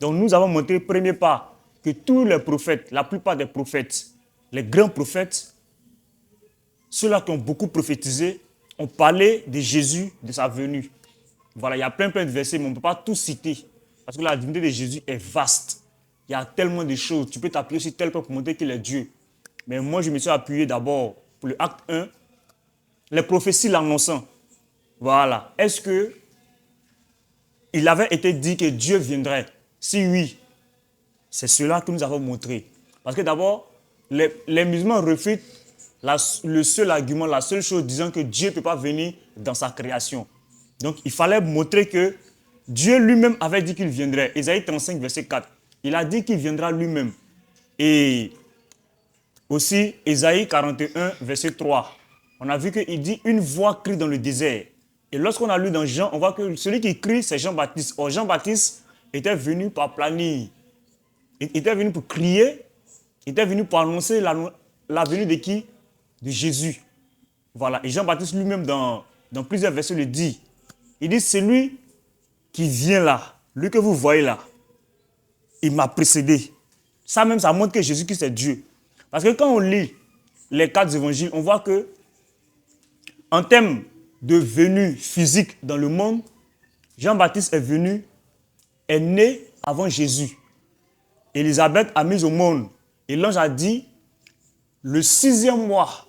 Donc nous avons montré, premier pas, que tous les prophètes, la plupart des prophètes, les grands prophètes, ceux-là qui ont beaucoup prophétisé, ont parlé de Jésus, de sa venue. Voilà, il y a plein de versets, mais on ne peut pas tout citer. Parce que la divinité de Jésus est vaste. Il y a tellement de choses. Tu peux t'appuyer sur tel pour montrer qu'il est Dieu. Mais moi, je me suis appuyé d'abord pour le acte 1, les prophéties l'annonçant. Voilà. Est-ce que il avait été dit que Dieu viendrait? Si oui, c'est cela que nous avons montré. Parce que d'abord, les musulmans refutent le seul argument, la seule chose disant que Dieu ne peut pas venir dans sa création. Donc, il fallait montrer que Dieu lui-même avait dit qu'il viendrait. Ésaïe 35, verset 4. Il a dit qu'il viendra lui-même. Et aussi, Ésaïe 41, verset 3. On a vu qu'il dit « Une voix crie dans le désert ». Et lorsqu'on a lu dans Jean, on voit que celui qui crie, c'est Jean-Baptiste. Or, Jean-Baptiste était venu par planir. Il était venu pour crier. Il était venu pour annoncer la venue de qui? De Jésus. Voilà. Et Jean-Baptiste lui-même, dans plusieurs versets, le dit. Il dit, celui qui vient là, lui que vous voyez là, il m'a précédé. Ça même, ça montre que Jésus-Christ est Dieu. Parce que quand on lit les 4 évangiles, on voit que, en termes de venue physique dans le monde, Jean-Baptiste est né avant Jésus. Élisabeth a mis au monde. Et l'ange a dit, le 6e mois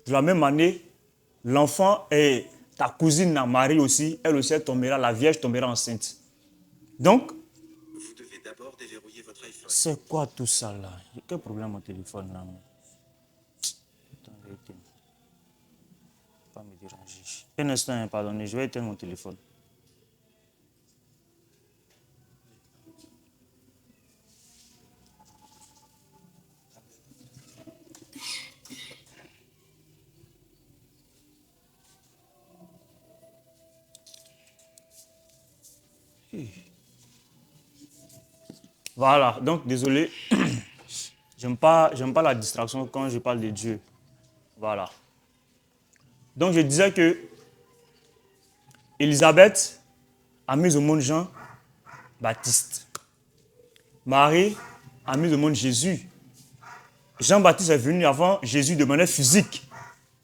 de la même année, l'enfant et ta cousine Marie aussi, elle aussi tombera, la Vierge tombera enceinte. Donc, vous devez d'abord déverrouiller votre iPhone. C'est quoi tout ça là? Quel problème mon téléphone là? Attendez, pas me déranger. Un instant, pardonnez, je vais éteindre mon téléphone. Voilà, donc désolé, j'aime pas la distraction quand je parle de Dieu. Voilà. Donc je disais que Élisabeth a mis au monde Jean-Baptiste. Marie a mis au monde Jésus. Jean-Baptiste est venu avant Jésus de manière physique.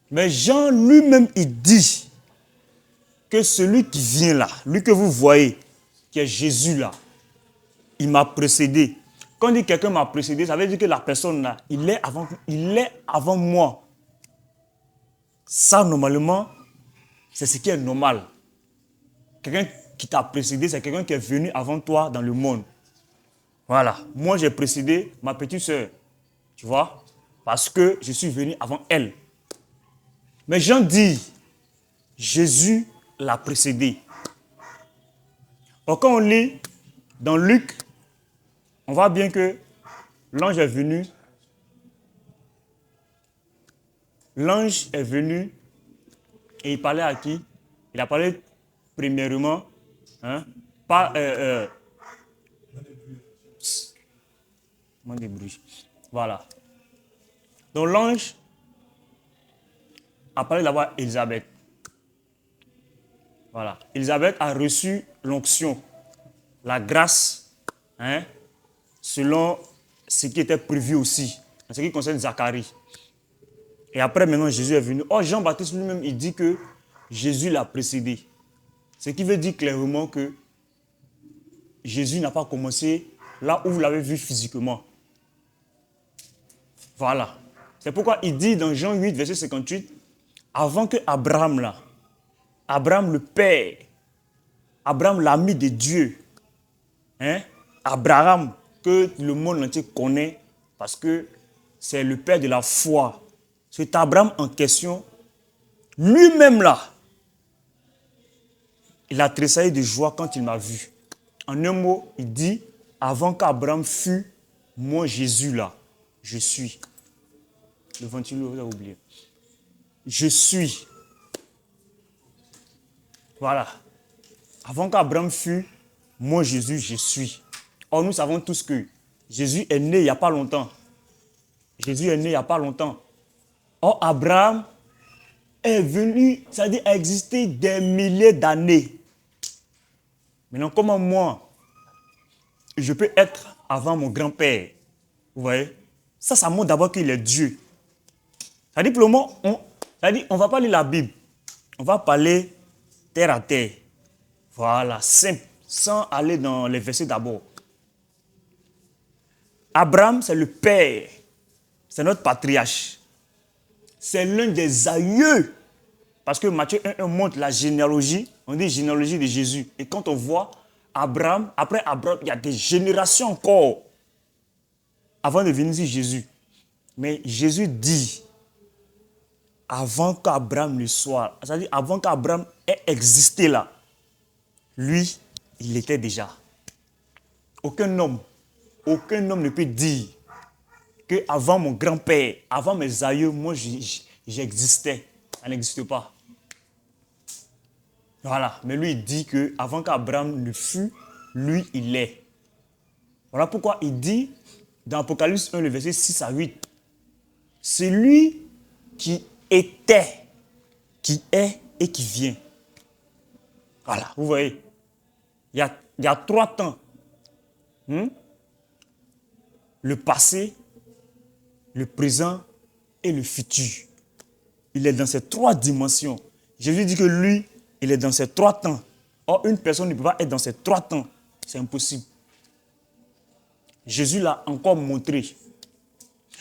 Mais Jean lui-même, il dit que celui qui vient là, lui que vous voyez, qui est Jésus là, il m'a précédé. Quand on dit quelqu'un m'a précédé, ça veut dire que la personne là, il est avant moi. Ça, normalement, c'est ce qui est normal. Quelqu'un qui t'a précédé, c'est quelqu'un qui est venu avant toi dans le monde. Voilà. Moi, j'ai précédé ma petite sœur. Tu vois? Parce que je suis venu avant elle. Mais Jean dit, Jésus l'a précédé. Or, quand on lit dans Luc, on voit bien que l'ange est venu. L'ange est venu et il parlait à qui? Il a parlé premièrement, pas des bruits. Voilà. Donc l'ange a parlé d'abord à Élisabeth. Voilà. Élisabeth a reçu l'onction, la grâce, selon ce qui était prévu aussi, en ce qui concerne Zacharie. Et après, maintenant, Jésus est venu. Or, Jean-Baptiste lui-même, il dit que Jésus l'a précédé. Ce qui veut dire clairement que Jésus n'a pas commencé là où vous l'avez vu physiquement. Voilà. C'est pourquoi il dit dans Jean 8, verset 58, avant que Abraham là, Abraham le père, Abraham l'ami de Dieu, Abraham que le monde entier connaît parce que c'est le père de la foi. Cet Abraham en question, lui-même là, il a tressailli de joie quand il m'a vu. En un mot, il dit, avant qu'Abraham fût, moi Jésus là, je suis. Le ventilo, vous avez oublié. Je suis. Voilà. Avant qu'Abraham fût, moi Jésus, je suis. Or, nous savons tous que Jésus est né il n'y a pas longtemps. Jésus est né il n'y a pas longtemps. Or, Abraham est venu, c'est-à-dire a existé des milliers d'années. Maintenant, comment moi, je peux être avant mon grand-père. Vous voyez? Ça montre d'abord qu'il est Dieu. C'est-à-dire, pour le moment, on ne va pas lire la Bible. On va parler terre à terre. Voilà, simple, sans aller dans les versets d'abord. Abraham, c'est le père. C'est notre patriarche. C'est l'un des aïeux. Parce que Matthieu 1 montre la généalogie. On dit généalogie de Jésus. Et quand on voit Abraham, après Abraham, il y a des générations encore avant de venir sur Jésus. Mais Jésus dit, avant qu'Abraham ne soit, c'est-à-dire avant qu'Abraham ait existé là, lui, il était déjà. Aucun homme ne peut dire que avant mon grand-père, avant mes aïeux, moi j'existais. Ça n'existe pas. Voilà. Mais lui, il dit que avant qu'Abraham ne fût, lui, il est. Voilà pourquoi il dit dans Apocalypse 1, le verset 6 à 8, c'est lui qui était, qui est et qui vient. Voilà, vous voyez. Il y a 3 temps. Le passé, le présent et le futur. Il est dans ces 3 dimensions. Jésus dit que lui, il est dans ces 3 temps. Or, une personne ne peut pas être dans ces 3 temps. C'est impossible. Jésus l'a encore montré.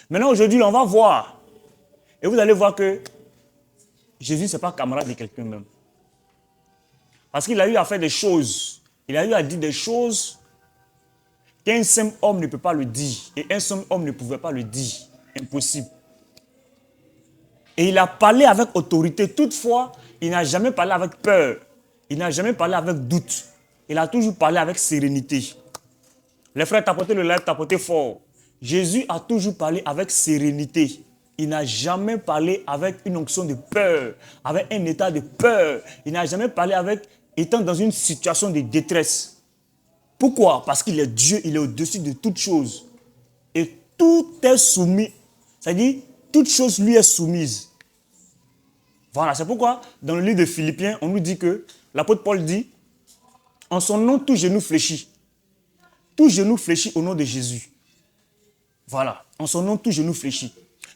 Maintenant, aujourd'hui, on va voir. Et vous allez voir que Jésus, ce n'est pas camarade de quelqu'un même. Parce qu'il a eu à faire des choses. Il a eu à dire des choses qu'un simple homme ne peut pas le dire. Et un simple homme ne pouvait pas le dire. Impossible. Et il a parlé avec autorité. Toutefois, il n'a jamais parlé avec peur. Il n'a jamais parlé avec doute. Il a toujours parlé avec sérénité. Les frères, tapotez le live, tapotez fort. Jésus a toujours parlé avec sérénité. Il n'a jamais parlé avec une onction de peur, avec un état de peur. Il n'a jamais parlé avec étant dans une situation de détresse. Pourquoi? Parce qu'il est Dieu, il est au-dessus de toutes choses. Et tout est soumis. C'est-à-dire, toute chose lui est soumise. Voilà, c'est pourquoi dans le livre de Philippiens, on nous dit que l'apôtre Paul dit, en son nom, tout genou fléchit. Tout genou fléchit au nom de Jésus. Voilà, en son nom, tout genou fléchit.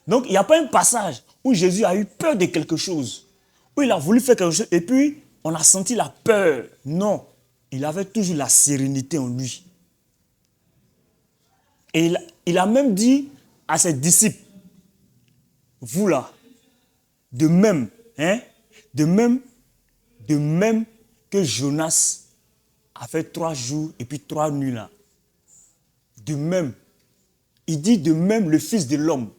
Donc, il n'y a pas un passage où Jésus a eu peur de quelque chose, où il a voulu faire quelque chose et puis on a senti la peur. Non, il avait toujours la sérénité en lui. Et il a même dit à ses disciples, vous là, de même que Jonas a fait 3 jours et puis 3 nuits là. De même, il dit de même le Fils de l'homme.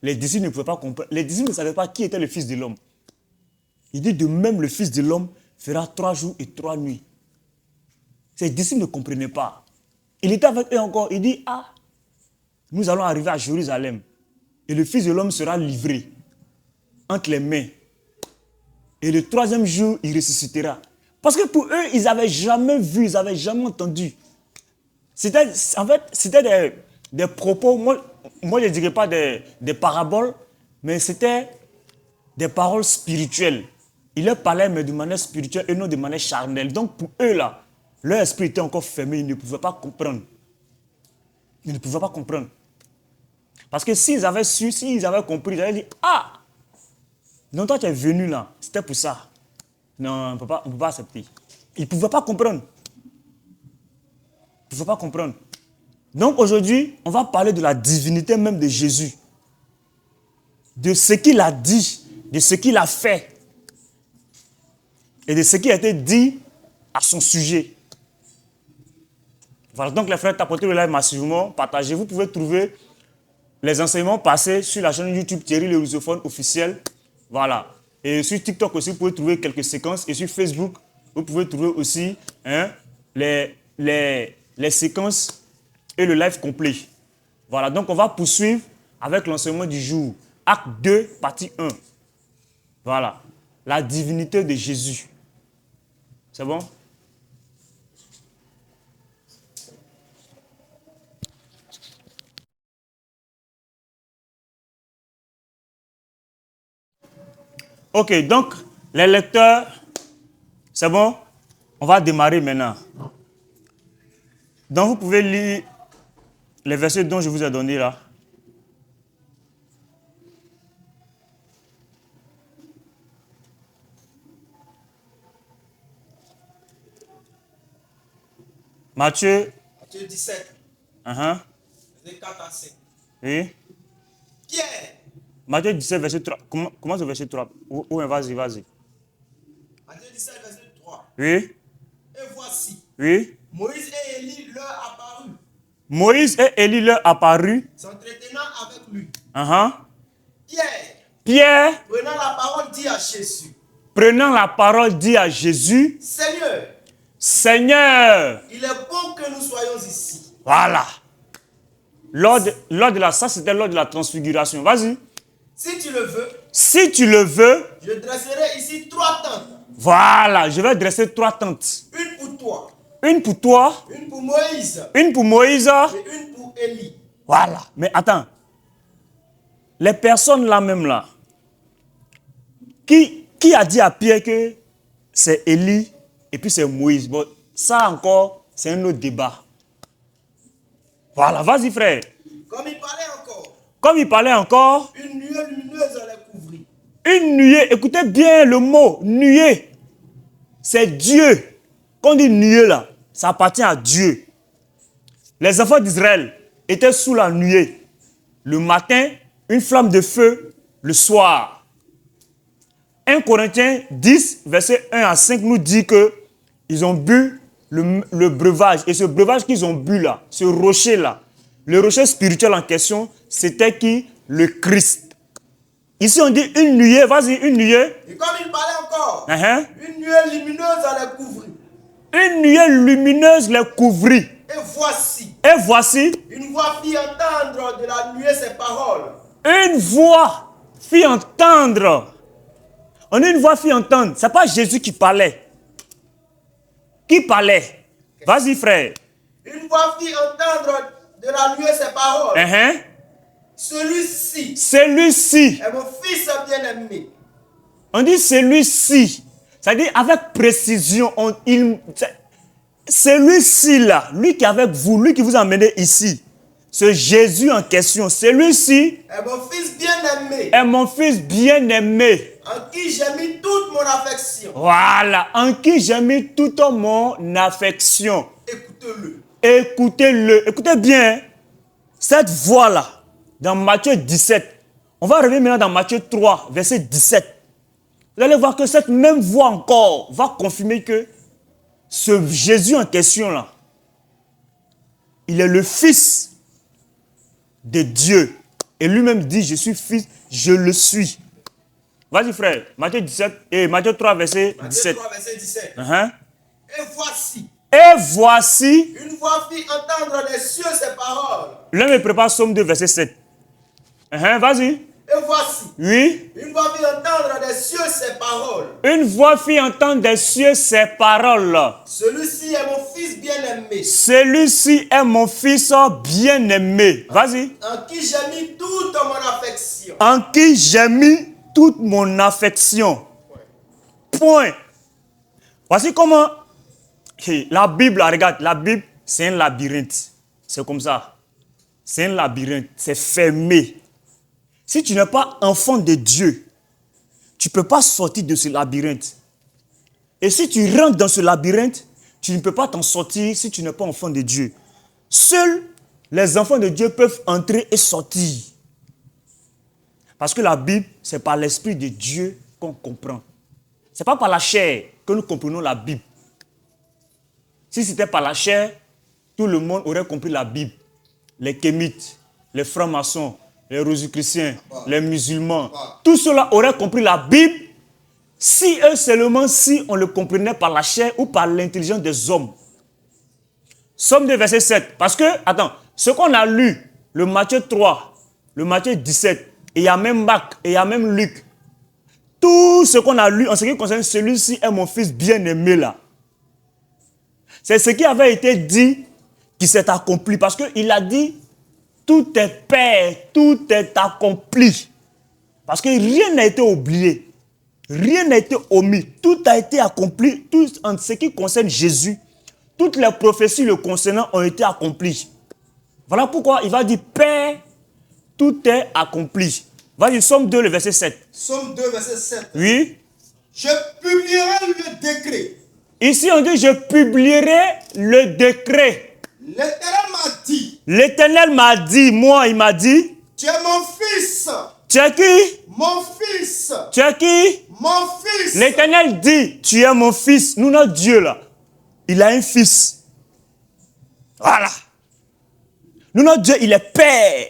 Les disciples ne pouvaient pas comprendre. Les disciples ne savaient pas qui était le Fils de l'homme. Il dit de même le Fils de l'homme fera 3 jours et 3 nuits. Ces disciples ne comprenaient pas. Il était avec eux encore. Il dit, nous allons arriver à Jérusalem. Et le Fils de l'homme sera livré entre les mains. Et le 3e jour, il ressuscitera. Parce que pour eux, ils n'avaient jamais vu, ils n'avaient jamais entendu. C'était des propos, moi je ne dirais pas des paraboles, mais c'était des paroles spirituelles. Il leur parlait, mais de manière spirituelle et non de manière charnelle. Donc pour eux, là, leur esprit était encore fermé, ils ne pouvaient pas comprendre. Ils ne pouvaient pas comprendre. Parce que s'ils avaient su, s'ils avaient compris, ils avaient dit, donc toi tu es venu là, c'était pour ça. Non, on ne peut pas accepter. Ils ne pouvaient pas comprendre. Ils ne pouvaient pas comprendre. Donc aujourd'hui, on va parler de la divinité même de Jésus. De ce qu'il a dit, de ce qu'il a fait. Et de ce qui a été dit à son sujet. Voilà, donc les frères, tapotez le live massivement, partagez. Vous pouvez trouver les enseignements passés sur la chaîne YouTube Thierry le Russophone officiel. Voilà. Et sur TikTok aussi, vous pouvez trouver quelques séquences. Et sur Facebook, vous pouvez trouver aussi les séquences et le live complet. Voilà, donc on va poursuivre avec l'enseignement du jour. Acte 2, partie 1. Voilà. La divinité de Jésus. C'est bon? Ok, donc les lecteurs, c'est bon? On va démarrer maintenant. Donc vous pouvez lire les versets dont je vous ai donné là. Matthieu. Matthieu 17, Uh-huh. verset 4 à 5. Oui. Pierre, Matthieu 17, verset 3. Commence au verset 3. Oui, vas-y. Matthieu 17, verset 3. Oui. Et voici, Oui. Moïse et Élie leur apparut, Moïse et Élie leur apparut. s'entretenant avec lui. Uh-huh. Pierre, Pierre, prenant la parole, dit à Jésus, prenant la parole, dit à Jésus, Seigneur, Seigneur. il est bon que nous soyons ici. Voilà. Ça, c'était lors de la transfiguration. Vas-y. Si tu le veux, Si tu le veux, je dresserai ici 3 tentes. voilà, je vais dresser 3 tentes. Une pour toi, Une pour toi, une pour Moïse une pour Moïse. et une pour Élie. Voilà. Mais attends. Les personnes là même là, qui a dit à Pierre que c'est Élie et puis c'est Moïse? Bon, ça encore, c'est un autre débat. Voilà, vas-y frère. Comme il parlait encore, Comme il parlait encore, une nuée lumineuse les couvrit. une nuée, écoutez bien le mot, nuée. C'est Dieu. Quand on dit nuée là, ça appartient à Dieu. Les enfants d'Israël étaient sous la nuée. Le matin, une flamme de feu, le soir. 1 Corinthiens 10, verset 1 à 5 nous dit que ils ont bu le breuvage. Et ce breuvage qu'ils ont bu là, ce rocher là, le rocher spirituel en question, c'était qui? Le Christ. Ici on dit une nuée, vas-y, une nuée. Et comme il parlait encore, Uh-huh. une nuée lumineuse les couvrit. Une nuée lumineuse les couvrit. Et voici, Et voici, une voix fit entendre de la nuée ces paroles. une voix fit entendre. On dit une voix fit entendre. Ce n'est pas Jésus qui parlait. Qui parlait? Vas-y frère. Une voix fit entendre de la nuée ces paroles. Uh-huh. Celui-ci Celui-ci. est mon fils bien-aimé. On dit celui-ci. C'est-à-dire avec précision. Celui-ci là, lui qui est avec vous, lui qui vous a amené ici. Ce Jésus en question, celui-ci Est mon fils bien-aimé. est mon fils bien-aimé. En qui j'ai mis toute mon affection. Voilà, en qui j'ai mis toute mon affection. Écoutez-le. Écoutez-le. Écoutez bien. Cette voix-là, dans Matthieu 17, on va revenir maintenant dans Matthieu 3, verset 17. Vous allez voir que cette même voix encore va confirmer que ce Jésus en question-là, il est le fils de Dieu. Et lui-même dit, je suis fils, je le suis. Vas-y frère, Matthieu 17, et Matthieu 3, verset Matthieu 17. 3, verset 17. Uh-huh. Et voici, Et voici, une voix fit entendre des cieux ces paroles. l'un me prépare Somme 2, verset 7. Uh-huh, vas-y. Et voici, Oui. une voix fit entendre des cieux ces paroles. Une voix fit entendre des cieux ces paroles. Celui-ci est mon fils bien-aimé, Celui-ci est mon fils bien-aimé. Vas-y. en qui j'ai mis toute mon affection. En qui j'ai mis toute mon affection. Point. Voici comment la Bible, regarde, la Bible, c'est un labyrinthe. C'est comme ça. C'est un labyrinthe. C'est fermé. Si tu n'es pas enfant de Dieu, tu ne peux pas sortir de ce labyrinthe. Et si tu rentres dans ce labyrinthe, tu ne peux pas t'en sortir si tu n'es pas enfant de Dieu. Seuls les enfants de Dieu peuvent entrer et sortir. Parce que la Bible, c'est par l'Esprit de Dieu qu'on comprend. Ce n'est pas par la chair que nous comprenons la Bible. Si c'était par la chair, tout le monde aurait compris la Bible. Les kémites, les francs-maçons, les rosicruciens, les musulmans, tout cela aurait compris la Bible si eux seulement si on le comprenait par la chair ou par l'intelligence des hommes. Somme 2, verset 7. Parce que, attends, ce qu'on a lu, le Matthieu 3, le Matthieu 17, et il y a même Marc, et il y a même Luc. Tout ce qu'on a lu en ce qui concerne celui-ci est mon fils bien-aimé là. C'est ce qui avait été dit qui s'est accompli. Parce qu'il a dit, tout est fait, tout est accompli. Parce que rien n'a été oublié. Rien n'a été omis. Tout a été accompli. Tout en ce qui concerne Jésus, toutes les prophéties le concernant ont été accomplies. Voilà pourquoi il va dire, Père, tout est accompli. Vas-y, Somme 2, le verset 7. Somme 2, verset 7. Oui. Je publierai le décret. Ici, on dit, je publierai le décret. L'Éternel m'a dit. L'Éternel m'a dit, moi, il m'a dit. Tu es mon fils. Tu es qui? Mon fils. Tu es qui? Mon fils. L'Éternel dit, tu es mon fils. Nous, notre Dieu, là, il a un fils. Voilà. Nous, notre Dieu, il est Père.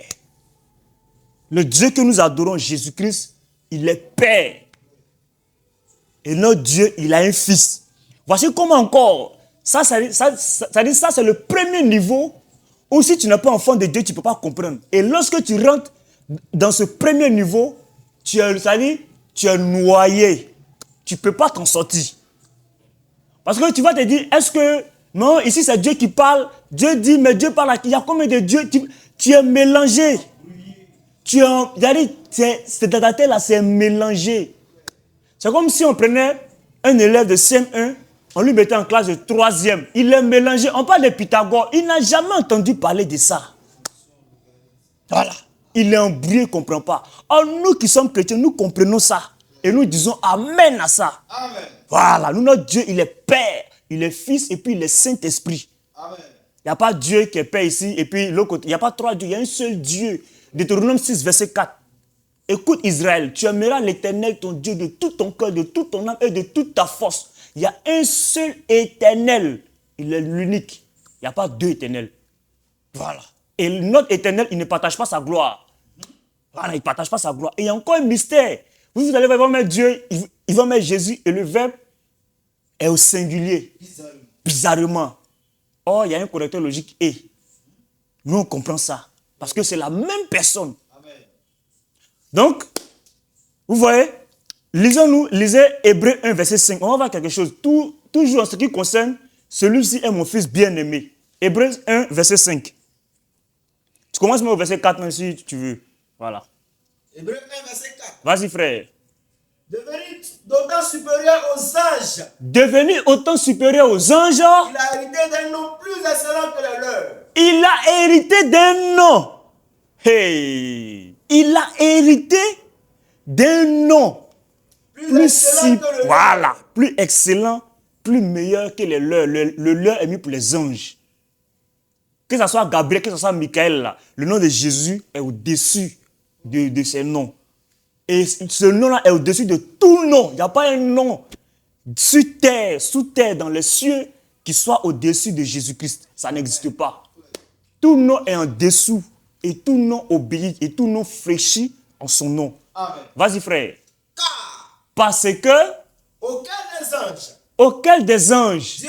Le Dieu que nous adorons, Jésus-Christ, il est Père. Et notre Dieu, il a un fils. Voici comment encore. Ça c'est le premier niveau où si tu n'es pas enfant de Dieu, tu ne peux pas comprendre. Et lorsque tu rentres dans ce premier niveau, tu es noyé. Tu ne peux pas t'en sortir. Parce que tu vas te dire, est-ce que... Non, ici c'est Dieu qui parle. Dieu dit, mais Dieu parle. Il y a combien de dieux? Tu es mélangé. Dans ta tête là, c'est mélangé. C'est comme si on prenait un élève de CM1, on lui mettait en classe de 3e. Il est mélangé. On parle de Pythagore. Il n'a jamais entendu parler de ça. Voilà. Il est embrouillé, il ne comprend pas. Or, nous qui sommes chrétiens, nous comprenons ça. Et nous disons Amen à ça. Amen. Voilà. Nous, notre Dieu, il est Père, il est Fils et puis il est Saint-Esprit. Amen. Il n'y a pas Dieu qui est Père ici et puis l'autre côté. Il n'y a pas trois dieux, il y a un seul Dieu. Deutéronome 6, verset 4. Écoute Israël, tu aimeras l'Éternel, ton Dieu, de tout ton cœur, de toute ton âme et de toute ta force. Il y a un seul Éternel. Il est l'unique. Il n'y a pas deux éternels. Voilà. Et notre Éternel, il ne partage pas sa gloire. Voilà, il ne partage pas sa gloire. Et il y a encore un mystère. Vous allez voir, il va mettre Dieu, il va mettre Jésus et le verbe est au singulier. Bizarrement. Or, il y a un correcteur logique et. Nous, on comprend ça. Parce que c'est la même personne. Amen. Donc, vous voyez, lisez Hébreux 1, verset 5. On va voir quelque chose. Toujours en ce qui concerne, celui-ci est mon fils bien-aimé. Hébreux 1, verset 5. Tu commences même au verset 4, même si tu veux. Voilà. Hébreux 1, verset 4. Vas-y, frère. Devenu d'autant supérieur aux anges. Devenu autant supérieur aux anges, Il a hérité d'un nom plus excellent que le leur. il a hérité d'un nom. Hey! Il a hérité d'un nom plus excellent que le leur. voilà, plus excellent, plus meilleur que les leurs. Le leur est mis pour les anges. Que ce soit Gabriel, que ce soit Michael, là, le nom de Jésus est au-dessus de ces noms. Et ce nom-là est au-dessus de tout nom. Il n'y a pas un nom sous terre, dans les cieux, qui soit au-dessus de Jésus-Christ. Ça n'existe pas. Tout nom est en dessous. Et tout nom obéit. Et tout nom fléchit en son nom. Amen. Vas-y, frère. Car Parce que, aucun des anges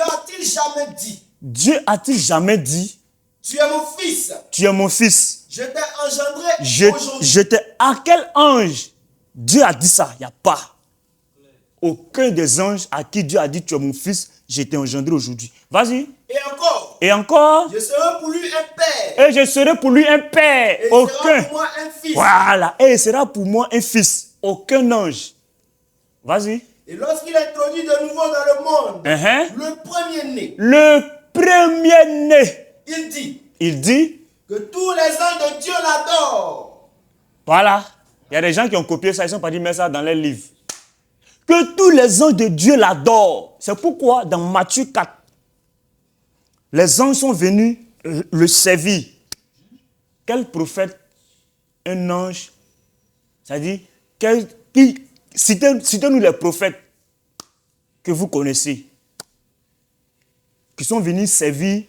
Dieu a-t-il jamais dit, tu es mon fils, tu es mon fils. je t'ai engendré aujourd'hui. À quel ange Dieu a dit ça? Il n'y a pas. Aucun des anges à qui Dieu a dit, tu es mon fils, je t'ai engendré aujourd'hui. Vas-y. Et encore, je serai pour lui un père. Et je serai pour lui un père. Et il sera pour moi un fils. Voilà. Et il sera pour moi un fils. Aucun ange. Vas-y. Et lorsqu'il introduit de nouveau dans le monde, le premier-né, il dit que tous les anges de Dieu l'adorent. Voilà. Il y a des gens qui ont copié ça, ils sont pas dit mettre ça dans les livres. Que tous les anges de Dieu l'adorent. C'est pourquoi dans Matthieu 4, les anges sont venus le servir. Quel prophète, un ange, c'est-à-dire, citez-nous les prophètes que vous connaissez, qui sont venus servir,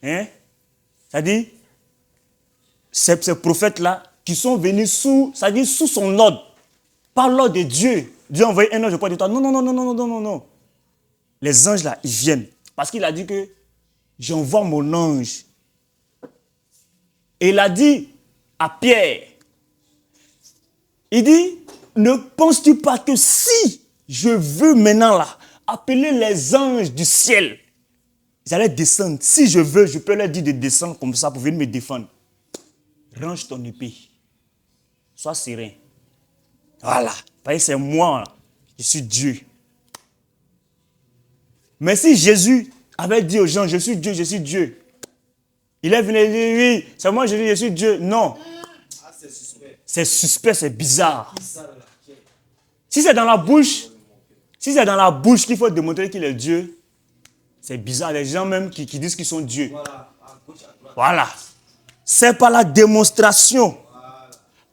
c'est-à-dire, ces prophètes-là, qui sont venus sous son ordre, par l'ordre de Dieu. Dieu a envoyé un ange auprès de toi. Non. Les anges là, ils viennent. Parce qu'il a dit que j'envoie mon ange. Et il a dit à Pierre, il dit, ne penses-tu pas que si je veux maintenant là, appeler les anges du ciel, ils allaient descendre. Si je veux, je peux leur dire de descendre comme ça pour venir me défendre. Range ton épée. Sois serein. Voilà. Parce que c'est moi, là. Je suis Dieu. Mais si Jésus avait dit aux gens, je suis Dieu, je suis Dieu. Il est venu et dit, oui, c'est moi, je suis Dieu. Non. C'est suspect, c'est bizarre. Si c'est dans la bouche, qu'il faut démontrer qu'il est Dieu, c'est bizarre. Les gens même qui disent qu'ils sont Dieu. Voilà. C'est par la démonstration,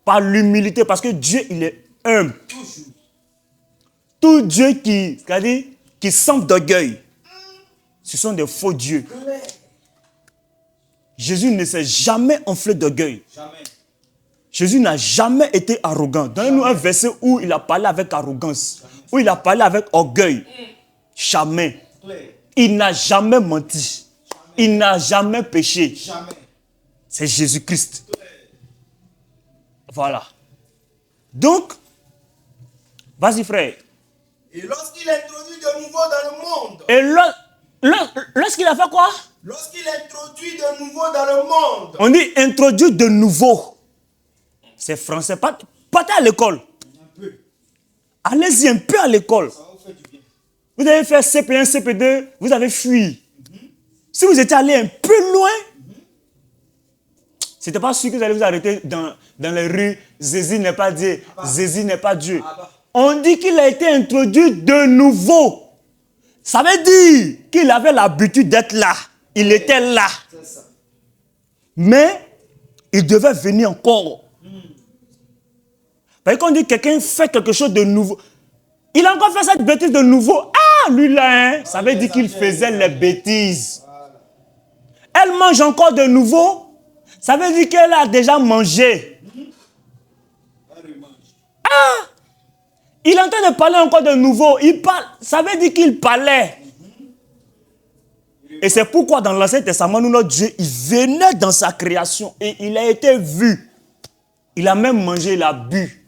par l'humilité, parce que Dieu, il est humble. Tout Dieu qui semble d'orgueil, ce sont des faux dieux. Jésus ne s'est jamais enflé d'orgueil. Jésus n'a jamais été arrogant. Donnez-nous un verset où il a parlé avec arrogance, où il a parlé avec orgueil. Jamais. Il n'a jamais menti. Il n'a jamais péché. C'est Jésus-Christ. Voilà. Donc, vas-y frère. Et lorsqu'il introduit de nouveau dans le monde. Et lorsqu'il a fait quoi? Lorsqu'il introduit de nouveau dans le monde. On dit introduire de nouveau. C'est français. Partez à l'école. Allez-y un peu à l'école. Vous avez fait CP1, CP2, vous avez fui. Si vous étiez allé un peu loin, c'était pas sûr que vous allez vous arrêter dans les rues. Jésus n'est pas Dieu. Jésus n'est pas Dieu. On dit qu'il a été introduit de nouveau. Ça veut dire qu'il avait l'habitude d'être là. Il était là. Mais il devait venir encore. Parce qu'on dit que quelqu'un fait quelque chose de nouveau. Il a encore fait cette bêtise de nouveau. Ah, lui là, hein, ça veut dire qu'il faisait les bêtises. Elle mange encore de nouveau. Ça veut dire qu'elle a déjà mangé. Ah! Il est en train de parler encore de nouveau. Il parle. Ça veut dire qu'il parlait. Et c'est pourquoi dans l'Ancien Testament, nous, notre Dieu, il venait dans sa création et il a été vu. Il a même mangé, il a bu.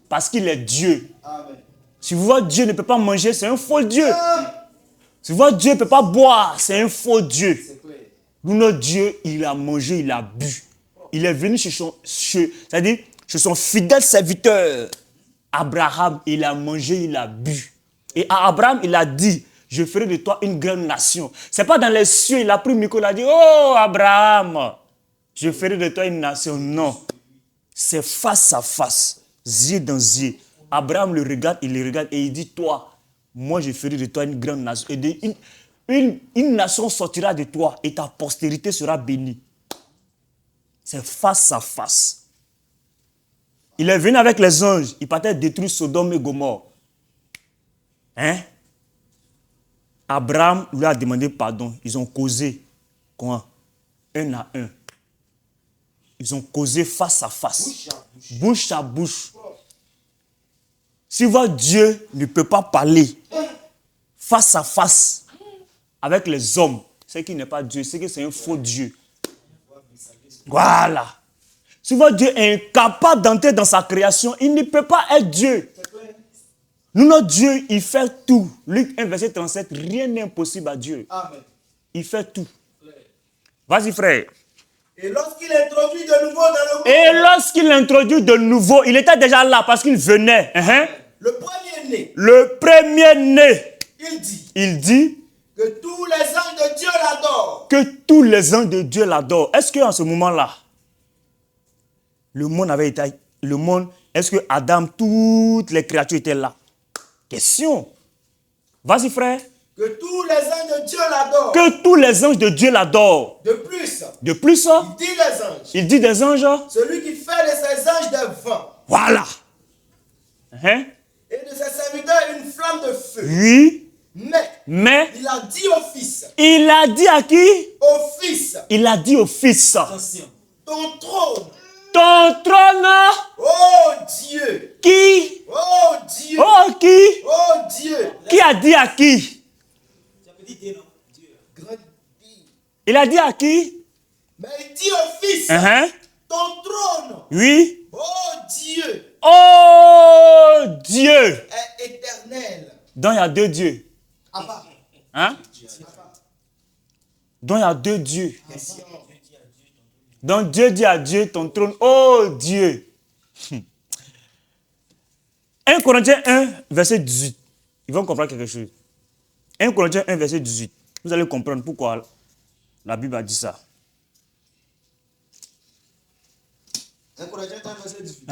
Parce qu'il est Dieu. Amen. Si vous voyez Dieu ne peut pas manger, c'est un faux Dieu. Si vous voyez Dieu ne peut pas boire, c'est un faux Dieu. Nous, notre Dieu, il a mangé, il a bu. Il est venu chez son fidèle serviteur. Abraham, il a mangé, il a bu. Et à Abraham, il a dit, je ferai de toi une grande nation. Ce n'est pas dans les cieux, il a pris Micro, il a dit, oh Abraham, je ferai de toi une nation. Non, c'est face à face, yeux dans yeux. Abraham le regarde et il dit, toi, moi je ferai de toi une grande nation. Et une nation sortira de toi et ta postérité sera bénie. C'est face à face. Il est venu avec les anges. Il partait détruire Sodome et Gomorrhe. Hein? Abraham lui a demandé pardon. Ils ont causé. Comment? Un à un. Ils ont causé face à face. Bouche à bouche. Si votre Dieu ne peut pas parler face à face avec les hommes, c'est qu'il n'est pas Dieu. C'est que c'est un faux Dieu. Voilà. Si votre Dieu est incapable d'entrer dans sa création, il ne peut pas être Dieu. Nous, notre Dieu, il fait tout. Luc 1, verset 37, rien n'est impossible à Dieu. Amen. Il fait tout. Vas-y, frère. Et lorsqu'il introduit de nouveau dans le monde. Et lorsqu'il introduit de nouveau, il était déjà là parce qu'il venait. Le premier-né. Le premier-né. Il dit. Que tous les anges de Dieu l'adorent. Que tous les anges de Dieu l'adorent. Est-ce qu'en ce moment-là, le monde avait été... Le monde, est-ce que Adam, toutes les créatures étaient là? Question. Vas-y, frère. Que tous les anges de Dieu l'adorent. Que tous les anges de Dieu l'adorent. De plus. Il dit des anges. Il dit des anges. Celui qui fait de ses anges des vents. Voilà. Et de ses serviteurs une flamme de feu. Oui. Mais il a dit au Fils. Il a dit à qui? Au Fils. Il a dit au Fils. Attention. Ton trône. Ton trône. Oh Dieu. Qui? Oh Dieu. Oh qui? Oh Dieu. Qui a dit à qui? Il a dit à qui? Mais il dit au Fils. Ton trône. Oui. Oh Dieu. Oh Dieu. Est éternel. Donc il y a deux dieux. Abba. Donc il y a deux dieux. Donc Dieu dit à Dieu, ton trône, oh Dieu. 1 Corinthiens 1, verset 18. Ils vont comprendre quelque chose. 1 Corinthiens 1, verset 18. Vous allez comprendre pourquoi la Bible a dit ça. 1 Corinthiens 4, verset 18.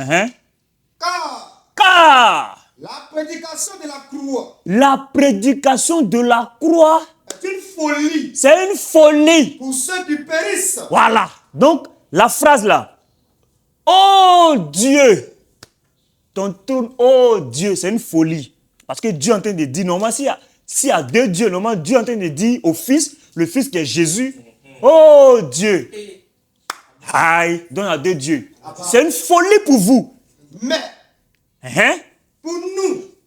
Car La prédication de la croix la prédication de la croix, est une folie c'est une folie. pour ceux qui périssent. Voilà. Donc, la phrase là. Oh Dieu. Ton tour, oh Dieu, c'est une folie. Parce que Dieu est en train de dire, normalement, s'il y a deux dieux, normalement, Dieu est en train de dire au Fils, le Fils qui est Jésus, oh Dieu. Aïe, donc il y a deux dieux. C'est une folie pour vous. Mais Hein?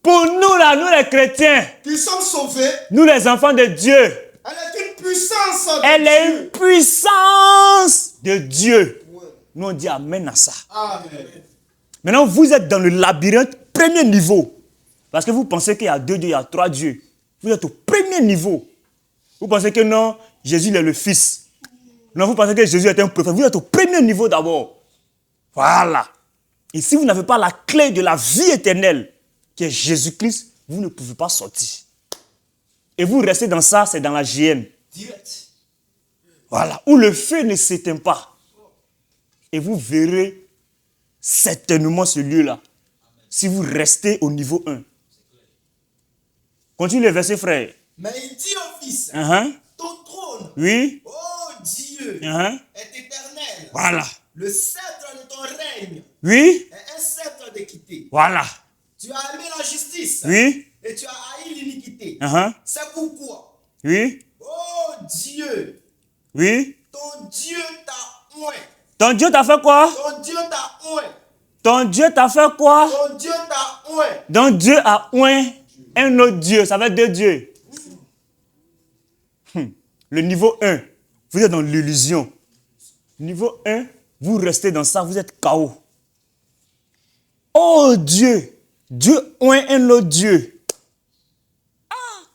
pour nous là, nous les chrétiens, qui sommes sauvés, nous les enfants de Dieu, elle est une puissance de elle est Dieu. une puissance de Dieu. Ouais. Nous on dit amen à ça. Amen. Maintenant, vous êtes dans le labyrinthe, premier niveau. Parce que vous pensez qu'il y a deux dieux, il y a trois dieux. Vous êtes au premier niveau. Vous pensez que non, Jésus il est le Fils. Non, vous pensez que Jésus est un prophète. Vous êtes au premier niveau d'abord. Voilà. Et si vous n'avez pas la clé de la vie éternelle, qui est Jésus-Christ, vous ne pouvez pas sortir. Et vous restez dans ça, c'est dans la GN. Direct. Voilà. Où le feu ne s'éteint pas. Et vous verrez certainement ce lieu-là. Si vous restez au niveau 1. Continue le verset, frère. Mais il dit au Fils, ton trône, Oui. oh Dieu, est éternel. Voilà. Le sceptre de ton règne Oui. est un sceptre d'équité. Voilà. Tu as aimé la justice Oui. et tu as haï l'iniquité. C'est pourquoi, Oui. oh Dieu, Oui. ton Dieu t'a oint. Ton Dieu t'a fait quoi? Ton Dieu t'a oint. Ton Dieu t'a fait quoi? Ton Dieu t'a oint. Donc Dieu a oint un autre Dieu. Ça fait deux dieux. Le niveau 1, vous êtes dans l'illusion. Niveau 1, vous restez dans ça, vous êtes KO. Oh Dieu, Dieu oint un autre Dieu.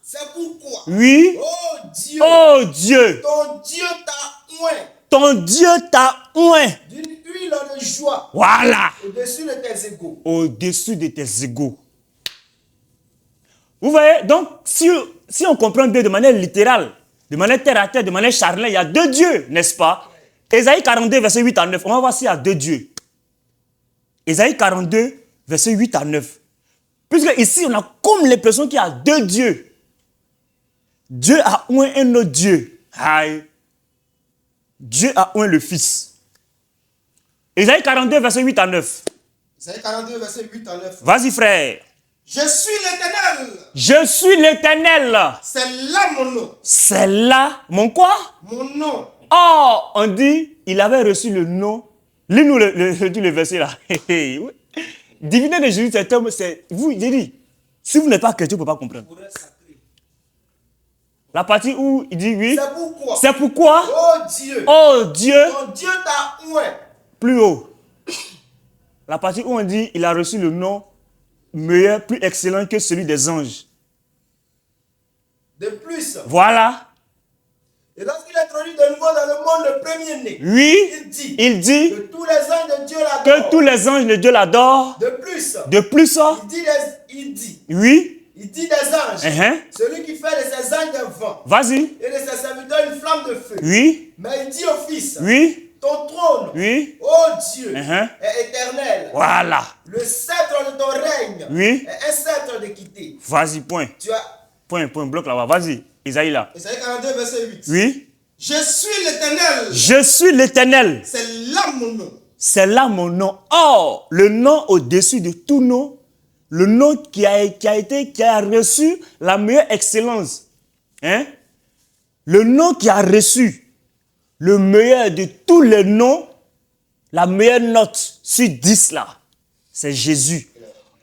C'est pourquoi, Oui. oh Dieu, Oh Dieu, ton Dieu t'a oint ton Dieu t'a oint. d'une huile de joie Voilà. au-dessus de tes égaux. Au-dessus de tes égaux. Vous voyez, donc, si on comprend Dieu de manière littérale, de manière terre à terre, de manière charnelle, il y a deux dieux, n'est-ce pas? Ésaïe 42, verset 8 à 9. On va voir s'il y a deux dieux. Ésaïe 42, verset 8 à 9. Puisque ici, on a comme l'impression qu'il y a deux dieux. Dieu a oint un autre Dieu. Aïe. Dieu a oint le Fils. Ésaïe 42, verset 8 à 9. Ésaïe 42, verset 8 à 9. Vas-y, frère. Je suis l'Éternel. Je suis l'Éternel. C'est là mon nom. C'est là mon quoi? Mon nom. Oh, on dit, il avait reçu le nom. Lis-nous le verset là. Oui. Divinité de Jésus, c'est un... Vous, j'ai dit, si vous n'êtes pas chrétien, vous ne pouvez pas comprendre. La partie où il dit oui. C'est pourquoi. C'est pourquoi. Oh Dieu. Oh Dieu. Ton Dieu t'a oint. Plus haut. La partie où on dit, il a reçu le nom meilleur, plus excellent que celui des anges. De plus. Voilà. Et lorsqu'il introduit de nouveau dans le monde le premier-né, Oui. il dit que que tous les anges de Dieu l'adorent. que tous les anges de Dieu l'adorent. De plus. De plus, Oui. oui. Il dit des anges. Celui qui fait de ses anges des vents. Vas-y. Et de ses serviteurs une flamme de feu. Oui. Mais il dit au Fils. Oui. Ton trône, Oui. oh Dieu, est éternel. Voilà. Le sceptre de ton règne Oui. est un sceptre d'équité. Vas-y, point. Tu as... Point, bloc là-bas. Vas-y. Isaïe là. Isaïe 42, verset 8. Oui. Je suis l'Éternel. Je suis l'Éternel. C'est là mon nom. C'est là mon nom. Or, le nom au-dessus de tout nom, le nom qui a reçu la meilleure excellence. Le nom qui a reçu le meilleur de tous les noms, la meilleure note sur 10 là, c'est Jésus.